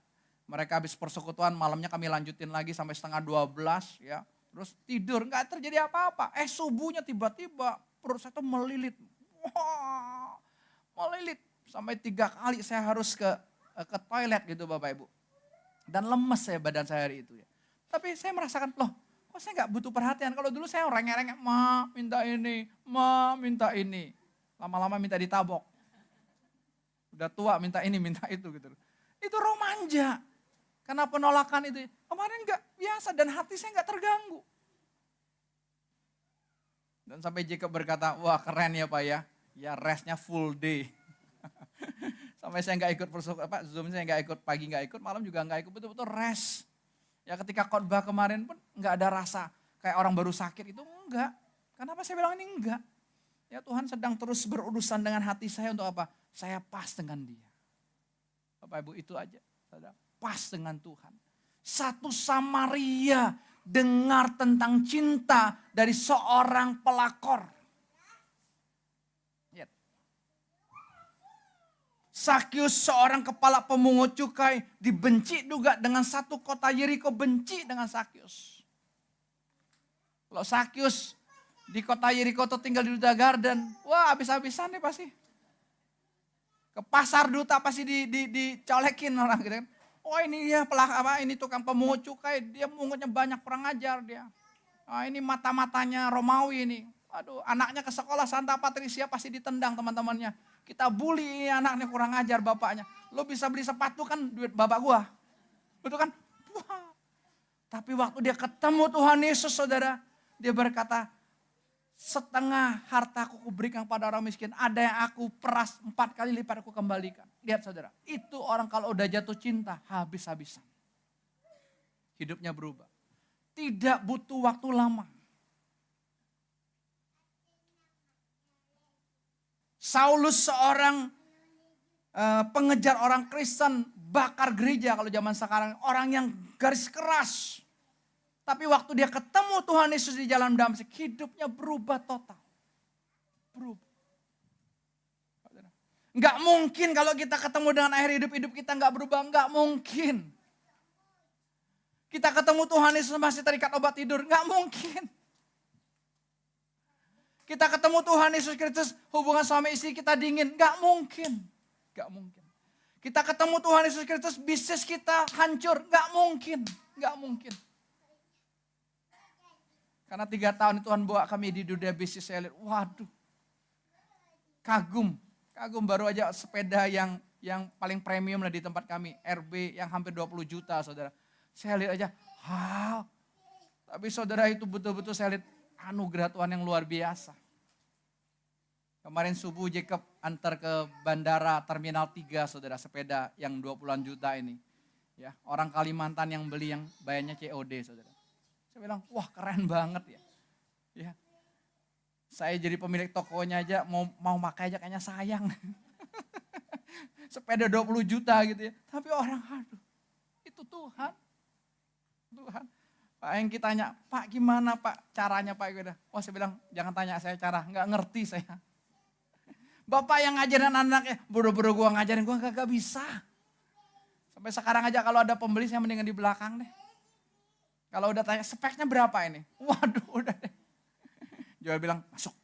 Speaker 4: mereka habis persekutuan, malamnya kami lanjutin lagi sampai 11:30 ya. Terus tidur, nggak terjadi apa-apa. Subuhnya tiba-tiba perut saya tuh melilit. Wah, melilit. Sampai 3 kali saya harus ke toilet gitu Bapak Ibu. Dan lemes saya badan saya hari itu ya. Tapi saya merasakan, loh kok saya nggak butuh perhatian. Kalau dulu saya rengek-rengek, ma minta ini. Lama-lama minta ditabok. Udah tua minta ini, minta itu gitu. Itu romanja. Karena penolakan itu. Kemarin nggak biasa dan hati saya nggak terganggu. Dan sampai Jacob berkata, wah keren ya Pak ya. Ya restnya full day. Sampai saya nggak ikut Zoom, saya nggak ikut, pagi nggak ikut, malam juga nggak ikut, betul-betul rest. Ya ketika khotbah kemarin pun nggak ada rasa kayak orang baru sakit, itu enggak. Kenapa saya bilang ini enggak? Ya Tuhan sedang terus berurusan dengan hati saya untuk apa? Saya pas dengan dia. Bapak Ibu itu aja, saudara, pas dengan Tuhan. Satu Samaria dengar tentang cinta dari seorang pelakor. Sakyus seorang kepala pemungut cukai dibenci juga dengan satu kota Yeriko, benci dengan Sakyus. Kalau Sakyus di kota Yeriko tuh tinggal di Duta Garden, wah habis-habisan nih pasti. Ke pasar Duta pasti dicolekin orang gitu kan. Oh ini ya ini tukang pemungut cukai, dia mungutnya banyak, kurang ajar dia. Ini mata-matanya Romawi ini. Aduh, anaknya ke sekolah Santa Patricia pasti ditendang teman-temannya. Kita bully anaknya, kurang ajar bapaknya. Lo bisa beli sepatu kan duit bapak gua. Betul kan? Wah. Tapi waktu dia ketemu Tuhan Yesus saudara, dia berkata, setengah hartaku kuberikan pada orang miskin. Ada yang aku peras 4 kali lipat aku kembalikan. Lihat saudara, itu orang kalau udah jatuh cinta habis-habisan. Hidupnya berubah. Tidak butuh waktu lama. Saulus seorang pengejar orang Kristen, bakar gereja kalau zaman sekarang. Orang yang garis keras. Tapi waktu dia ketemu Tuhan Yesus di jalan Damsyik, hidupnya berubah total. Berubah. Nggak mungkin kalau kita ketemu dengan akhir hidup kita nggak berubah. Nggak mungkin. Kita ketemu Tuhan Yesus masih terikat obat tidur. Nggak mungkin. Kita ketemu Tuhan Yesus Kristus, hubungan suami istri kita dingin. Nggak mungkin. Nggak mungkin. Kita ketemu Tuhan Yesus Kristus, bisnis kita hancur. Nggak mungkin. Nggak mungkin. Karena 3 tahun Tuhan bawa kami di dunia bisnis, saya lihat, waduh. Kagum baru aja sepeda yang paling premium lah di tempat kami. RB yang hampir 20 juta saudara. Saya lihat aja, wow. Tapi saudara itu betul-betul saya lihat anugerah Tuhan yang luar biasa. Kemarin subuh Jacob antar ke bandara Terminal 3 saudara, sepeda yang 20-an juta ini. Ya, orang Kalimantan yang beli yang bayarnya COD saudara. Saya bilang, wah keren banget ya. Ya. Saya jadi pemilik tokonya aja mau pakai aja kayaknya sayang. Sepeda 20 juta gitu ya. Tapi orang, aduh, itu Tuhan. Pak Hengki tanya, Pak gimana Pak caranya Pak? Oh saya bilang, jangan tanya saya cara, nggak ngerti saya. Bapak yang ngajarin anaknya, buru-buru gue ngajarin, gue gak bisa. Sampai sekarang aja kalau ada pembeli saya mendingan di belakang deh. Kalau udah tanya speknya berapa ini? Waduh udah deh. Joel bilang masuk.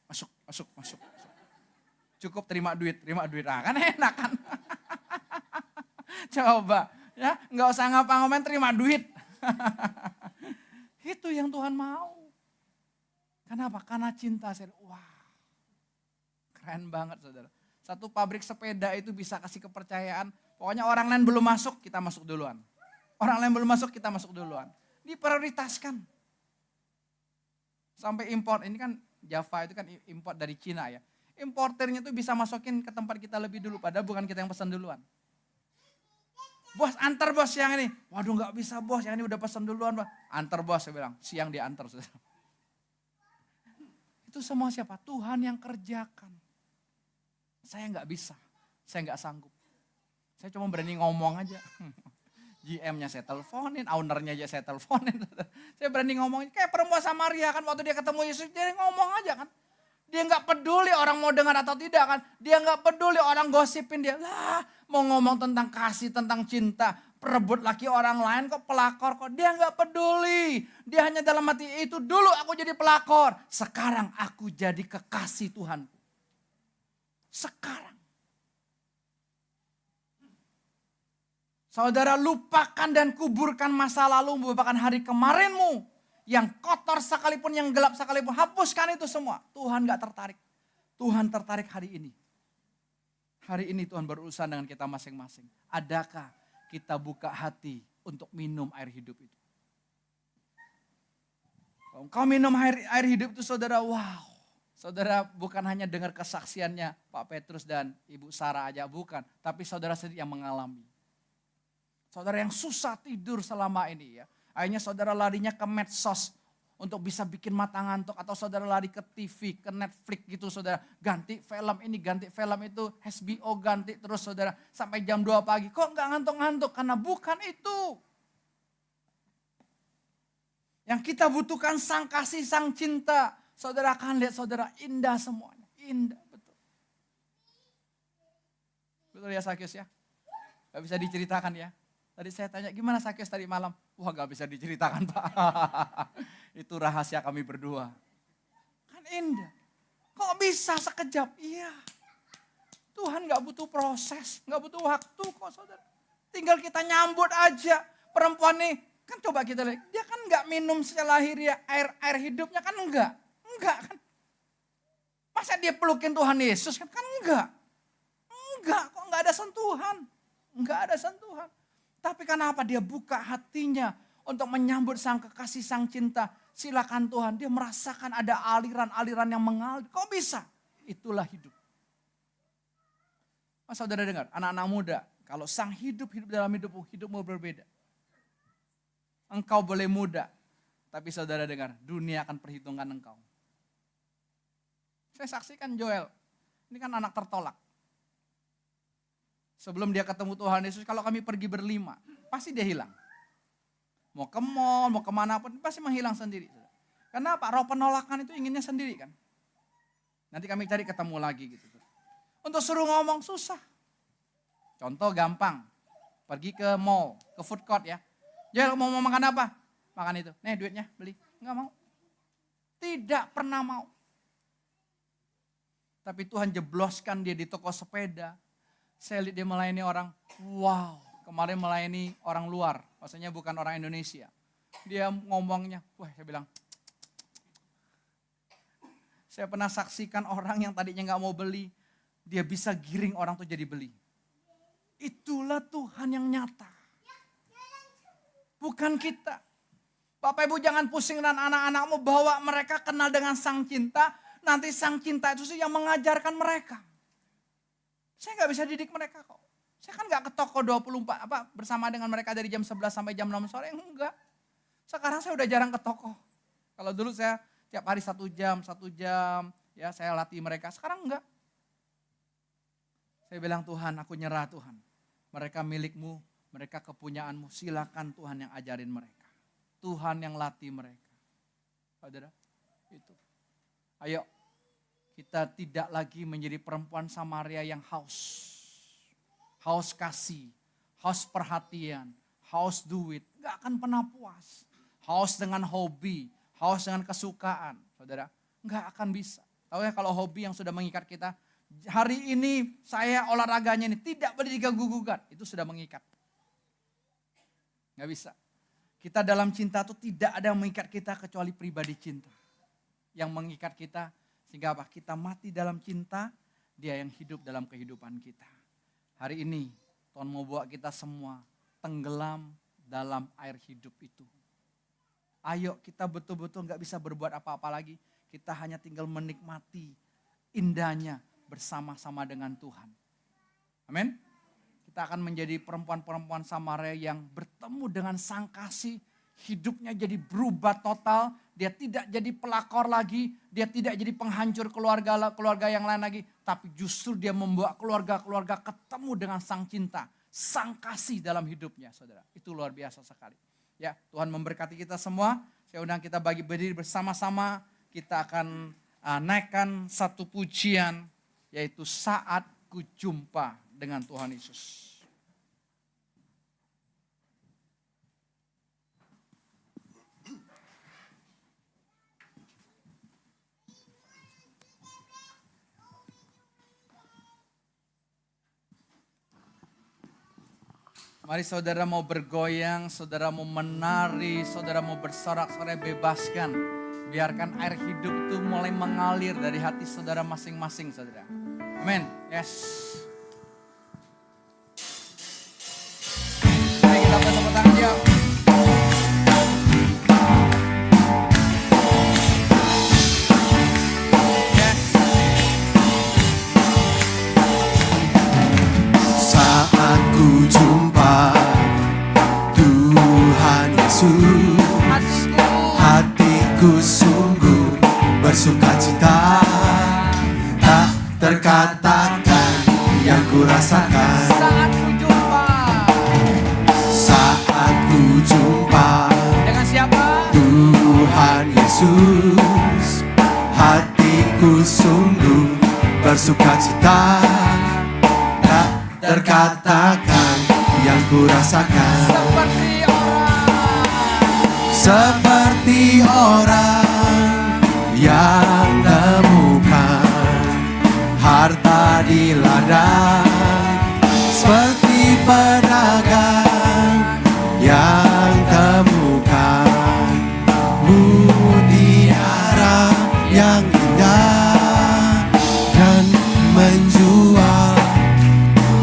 Speaker 4: Cukup terima duit. Ah, kan enak kan. Coba ya nggak usah ngapa-ngapain terima duit. Itu yang Tuhan mau. Kenapa? Karena cinta. Wah keren banget saudara. Satu pabrik sepeda itu bisa kasih kepercayaan. Pokoknya orang lain belum masuk kita masuk duluan. Orang lain belum masuk kita masuk duluan. Diprioritaskan. Sampai import, ini kan Java itu kan import dari Cina ya. Importernya tuh bisa masukin ke tempat kita lebih dulu, padahal bukan kita yang pesan duluan. Bos antar bos yang ini. Waduh gak bisa bos, yang ini udah pesan duluan. Antar bos saya bilang, siang diantar. Itu semua siapa? Tuhan yang kerjakan. Saya gak bisa, saya gak sanggup. Saya cuma berani ngomong aja. GM-nya saya teleponin, owner-nya aja saya teleponin. Saya berani ngomong, kayak perempuan Samaria kan waktu dia ketemu Yesus, dia ngomong aja kan. Dia gak peduli orang mau dengar atau tidak kan. Dia gak peduli orang gosipin dia. Lah mau ngomong tentang kasih, tentang cinta. Perebut laki orang lain kok pelakor kok. Dia gak peduli. Dia hanya dalam hati itu dulu aku jadi pelakor. Sekarang aku jadi kekasih Tuhan. Sekarang. Saudara lupakan dan kuburkan masa lalu, merupakan hari kemarinmu. Yang kotor sekalipun, yang gelap sekalipun, hapuskan itu semua. Tuhan gak tertarik. Tuhan tertarik hari ini. Hari ini Tuhan berurusan dengan kita masing-masing. Adakah kita buka hati untuk minum air hidup itu? Kalau kau minum air hidup itu saudara, wow. Saudara bukan hanya dengar kesaksiannya Pak Petrus dan Ibu Sarah aja, bukan. Tapi saudara sendiri yang mengalami. Saudara yang susah tidur selama ini ya. Akhirnya saudara larinya ke medsos untuk bisa bikin mata ngantuk. Atau saudara lari ke TV, ke Netflix gitu saudara. Ganti film ini, ganti film itu, HBO ganti terus saudara. Sampai jam 2 pagi. Kok gak ngantuk-ngantuk? Karena bukan itu. Yang kita butuhkan sang kasih, sang cinta. Saudara akan lihat saudara indah semuanya. Indah betul. Betul ya Sakyus ya? Gak bisa diceritakan ya. Tadi saya tanya, gimana Sakyus tadi malam? Wah gak bisa diceritakan Pak. Itu rahasia kami berdua. Kan indah. Kok bisa sekejap? Iya. Tuhan gak butuh proses, gak butuh waktu kok saudara. Tinggal kita nyambut aja. Perempuan nih, kan coba kita lihat. Dia kan gak minum secara lahiriah air hidupnya kan enggak. Enggak kan. Masa dia pelukin Tuhan Yesus kan enggak. Enggak, kok gak ada sentuhan. Enggak ada sentuhan. Tapi kenapa dia buka hatinya untuk menyambut sang kekasih, sang cinta. Silakan Tuhan, dia merasakan ada aliran-aliran yang mengalir. Kok bisa? Itulah hidup. Mas saudara dengar, anak-anak muda, kalau sang hidup dalam hidupmu berbeda. Engkau boleh muda, tapi saudara dengar, dunia akan perhitungkan engkau. Saya saksikan Joel, Ini kan anak tertolak. Sebelum dia ketemu Tuhan Yesus, kalau kami pergi berlima, pasti dia hilang. Mau ke mall, mau kemana pun, pasti menghilang sendiri. Kenapa? Roh penolakan itu inginnya sendiri kan. Nanti kami cari ketemu lagi gitu. Untuk suruh ngomong susah. Contoh gampang, pergi ke mall, ke food court ya. Ya mau makan apa? Makan itu. Nih duitnya, beli. Enggak mau. Tidak pernah mau. Tapi Tuhan jebloskan dia di toko sepeda. Saya lihat dia melayani orang, wow. Kemarin melayani orang luar, maksudnya bukan orang Indonesia. Dia ngomongnya, wah saya bilang, saya pernah saksikan orang yang tadinya gak mau beli, dia bisa giring orang tuh jadi beli. Itulah Tuhan yang nyata. Bukan kita. Bapak Ibu jangan pusing dan anak-anakmu bawa mereka kenal dengan Sang Cinta. Nanti Sang Cinta itu sih yang mengajarkan mereka. Saya gak bisa didik mereka kok. Saya kan gak ke toko 24 bersama dengan mereka dari jam 11 sampai jam 6 sore. Enggak. Sekarang saya udah jarang ke toko. Kalau dulu saya tiap hari 1 jam, ya saya latih mereka. Sekarang enggak. Saya bilang Tuhan, aku nyerah Tuhan. Mereka milikmu, mereka kepunyaanmu. Silakan Tuhan yang ajarin mereka. Tuhan yang latih mereka. Saudara, itu. Ayo, kita tidak lagi menjadi perempuan Samaria yang haus. Haus kasih, haus perhatian, haus duit. Gak akan pernah puas. Haus dengan hobi, haus dengan kesukaan. Saudara, gak akan bisa. Tahu ya kalau hobi yang sudah mengikat kita. Hari ini saya olahraganya ini tidak boleh diganggu-gugat. Itu sudah mengikat. Gak bisa. Kita dalam cinta itu tidak ada yang mengikat kita kecuali pribadi cinta. Yang mengikat kita sehingga apa? Kita mati dalam cinta, dia yang hidup dalam kehidupan kita. Hari ini Tuhan mau bawa kita semua tenggelam dalam air hidup itu. Ayo kita betul-betul gak bisa berbuat apa-apa lagi. Kita hanya tinggal menikmati indahnya bersama-sama dengan Tuhan. Amin. Kita akan menjadi perempuan-perempuan Samaria yang bertemu dengan Sang Kasih. Hidupnya jadi berubah total. Dia tidak jadi pelakor lagi. Dia tidak jadi penghancur keluarga yang lain lagi. Tapi justru dia membawa keluarga-keluarga ketemu dengan Sang Cinta. Sang Kasih dalam hidupnya, saudara. Itu luar biasa sekali. Ya, Tuhan memberkati kita semua. Saya undang kita bagi berdiri bersama-sama. Kita akan naikkan satu pujian, yaitu Saat Ku Jumpa dengan Tuhan Yesus. Mari saudara mau bergoyang, saudara mau menari, saudara mau bersorak-sorai, bebaskan. Biarkan air hidup itu mulai mengalir dari hati saudara masing-masing, saudara. Amin. Yes. Mari kita bertepuk tangan ya. Yes.
Speaker 1: Saat ku jumpa Tuhan Yesus, hatiku sungguh bersukacita, tak terkatakan yang ku rasakan.
Speaker 4: Saat ku jumpa.
Speaker 1: Saat ku jumpa
Speaker 4: Dengan siapa?
Speaker 1: Tuhan Yesus, hatiku sungguh bersukacita, tak terkatakan yang ku rasakan. Seperti orang yang temukan harta di ladang, seperti pedagang yang temukan mutiara yang indah dan menjual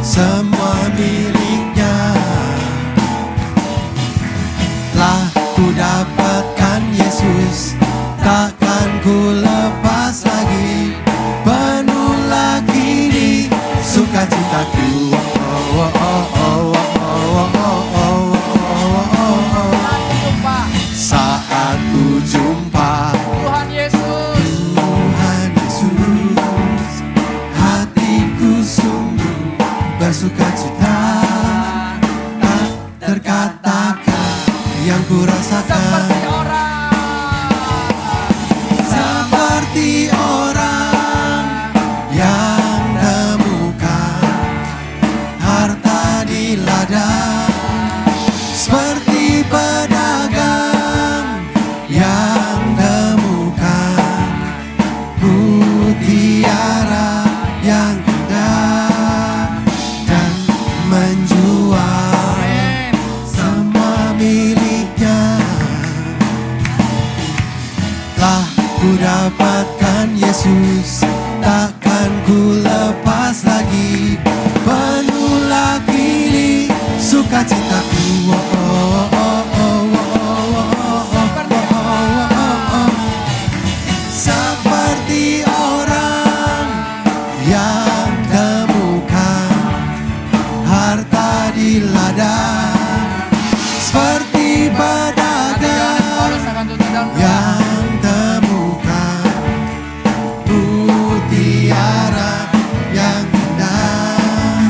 Speaker 1: semua miliknya. Telah ku dapatkan Yesus, takkan ku lepas lagi. Penuh lagi di sukacitaku. Oh, oh, oh, oh, oh, oh, oh, oh, oh. Saat ku jumpa
Speaker 4: Tuhan Yesus.
Speaker 1: Tuhan Yesus, Telah ku dapatkan Yesus, takkan ku lepas lagi. Penuhlah kini sukacitaku. Seperti orang yang temukan harta di ladang, seperti pedagang yang temukan mutiara yang indah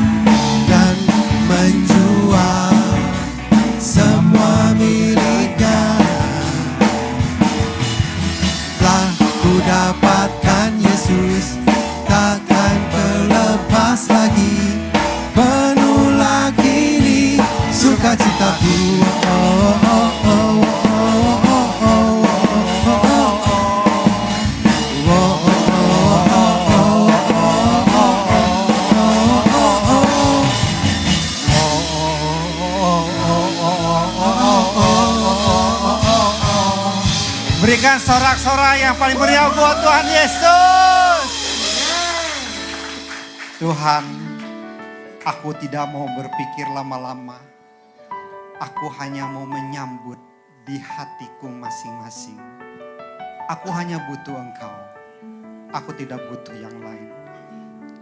Speaker 1: dan menjual semua miliknya. Telah ku dapatkan Yesus, takkan terlepas lagi. Penuhlah kini sukacitaku.
Speaker 9: Berikan sorak-sorai yang paling meriah buat Tuhan Yesus.
Speaker 10: Tuhan, aku tidak mau berpikir lama-lama. Aku hanya mau menyambut di hatiku masing-masing. Aku hanya butuh Engkau. Aku tidak butuh yang lain.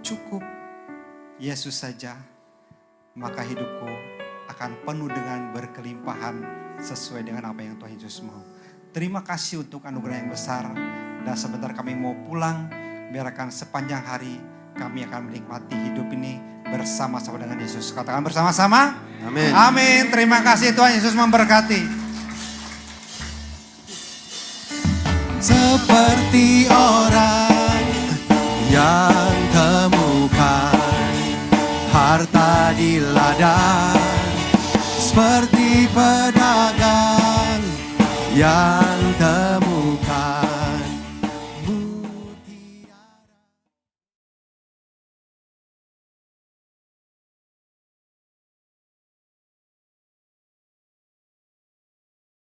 Speaker 10: Cukup Yesus saja, maka hidupku akan penuh dengan berkelimpahan sesuai dengan apa yang Tuhan Yesus mau. Terima kasih untuk anugerah yang besar. Dan sebentar kami mau pulang, biarkan sepanjang hari kami akan menikmati hidup ini bersama-sama dengan Yesus. Katakan bersama-sama.
Speaker 1: Amin.
Speaker 10: Amin. Terima kasih, Tuhan Yesus memberkati.
Speaker 1: Seperti orang yang temukan harta di ladang, seperti pedagang yang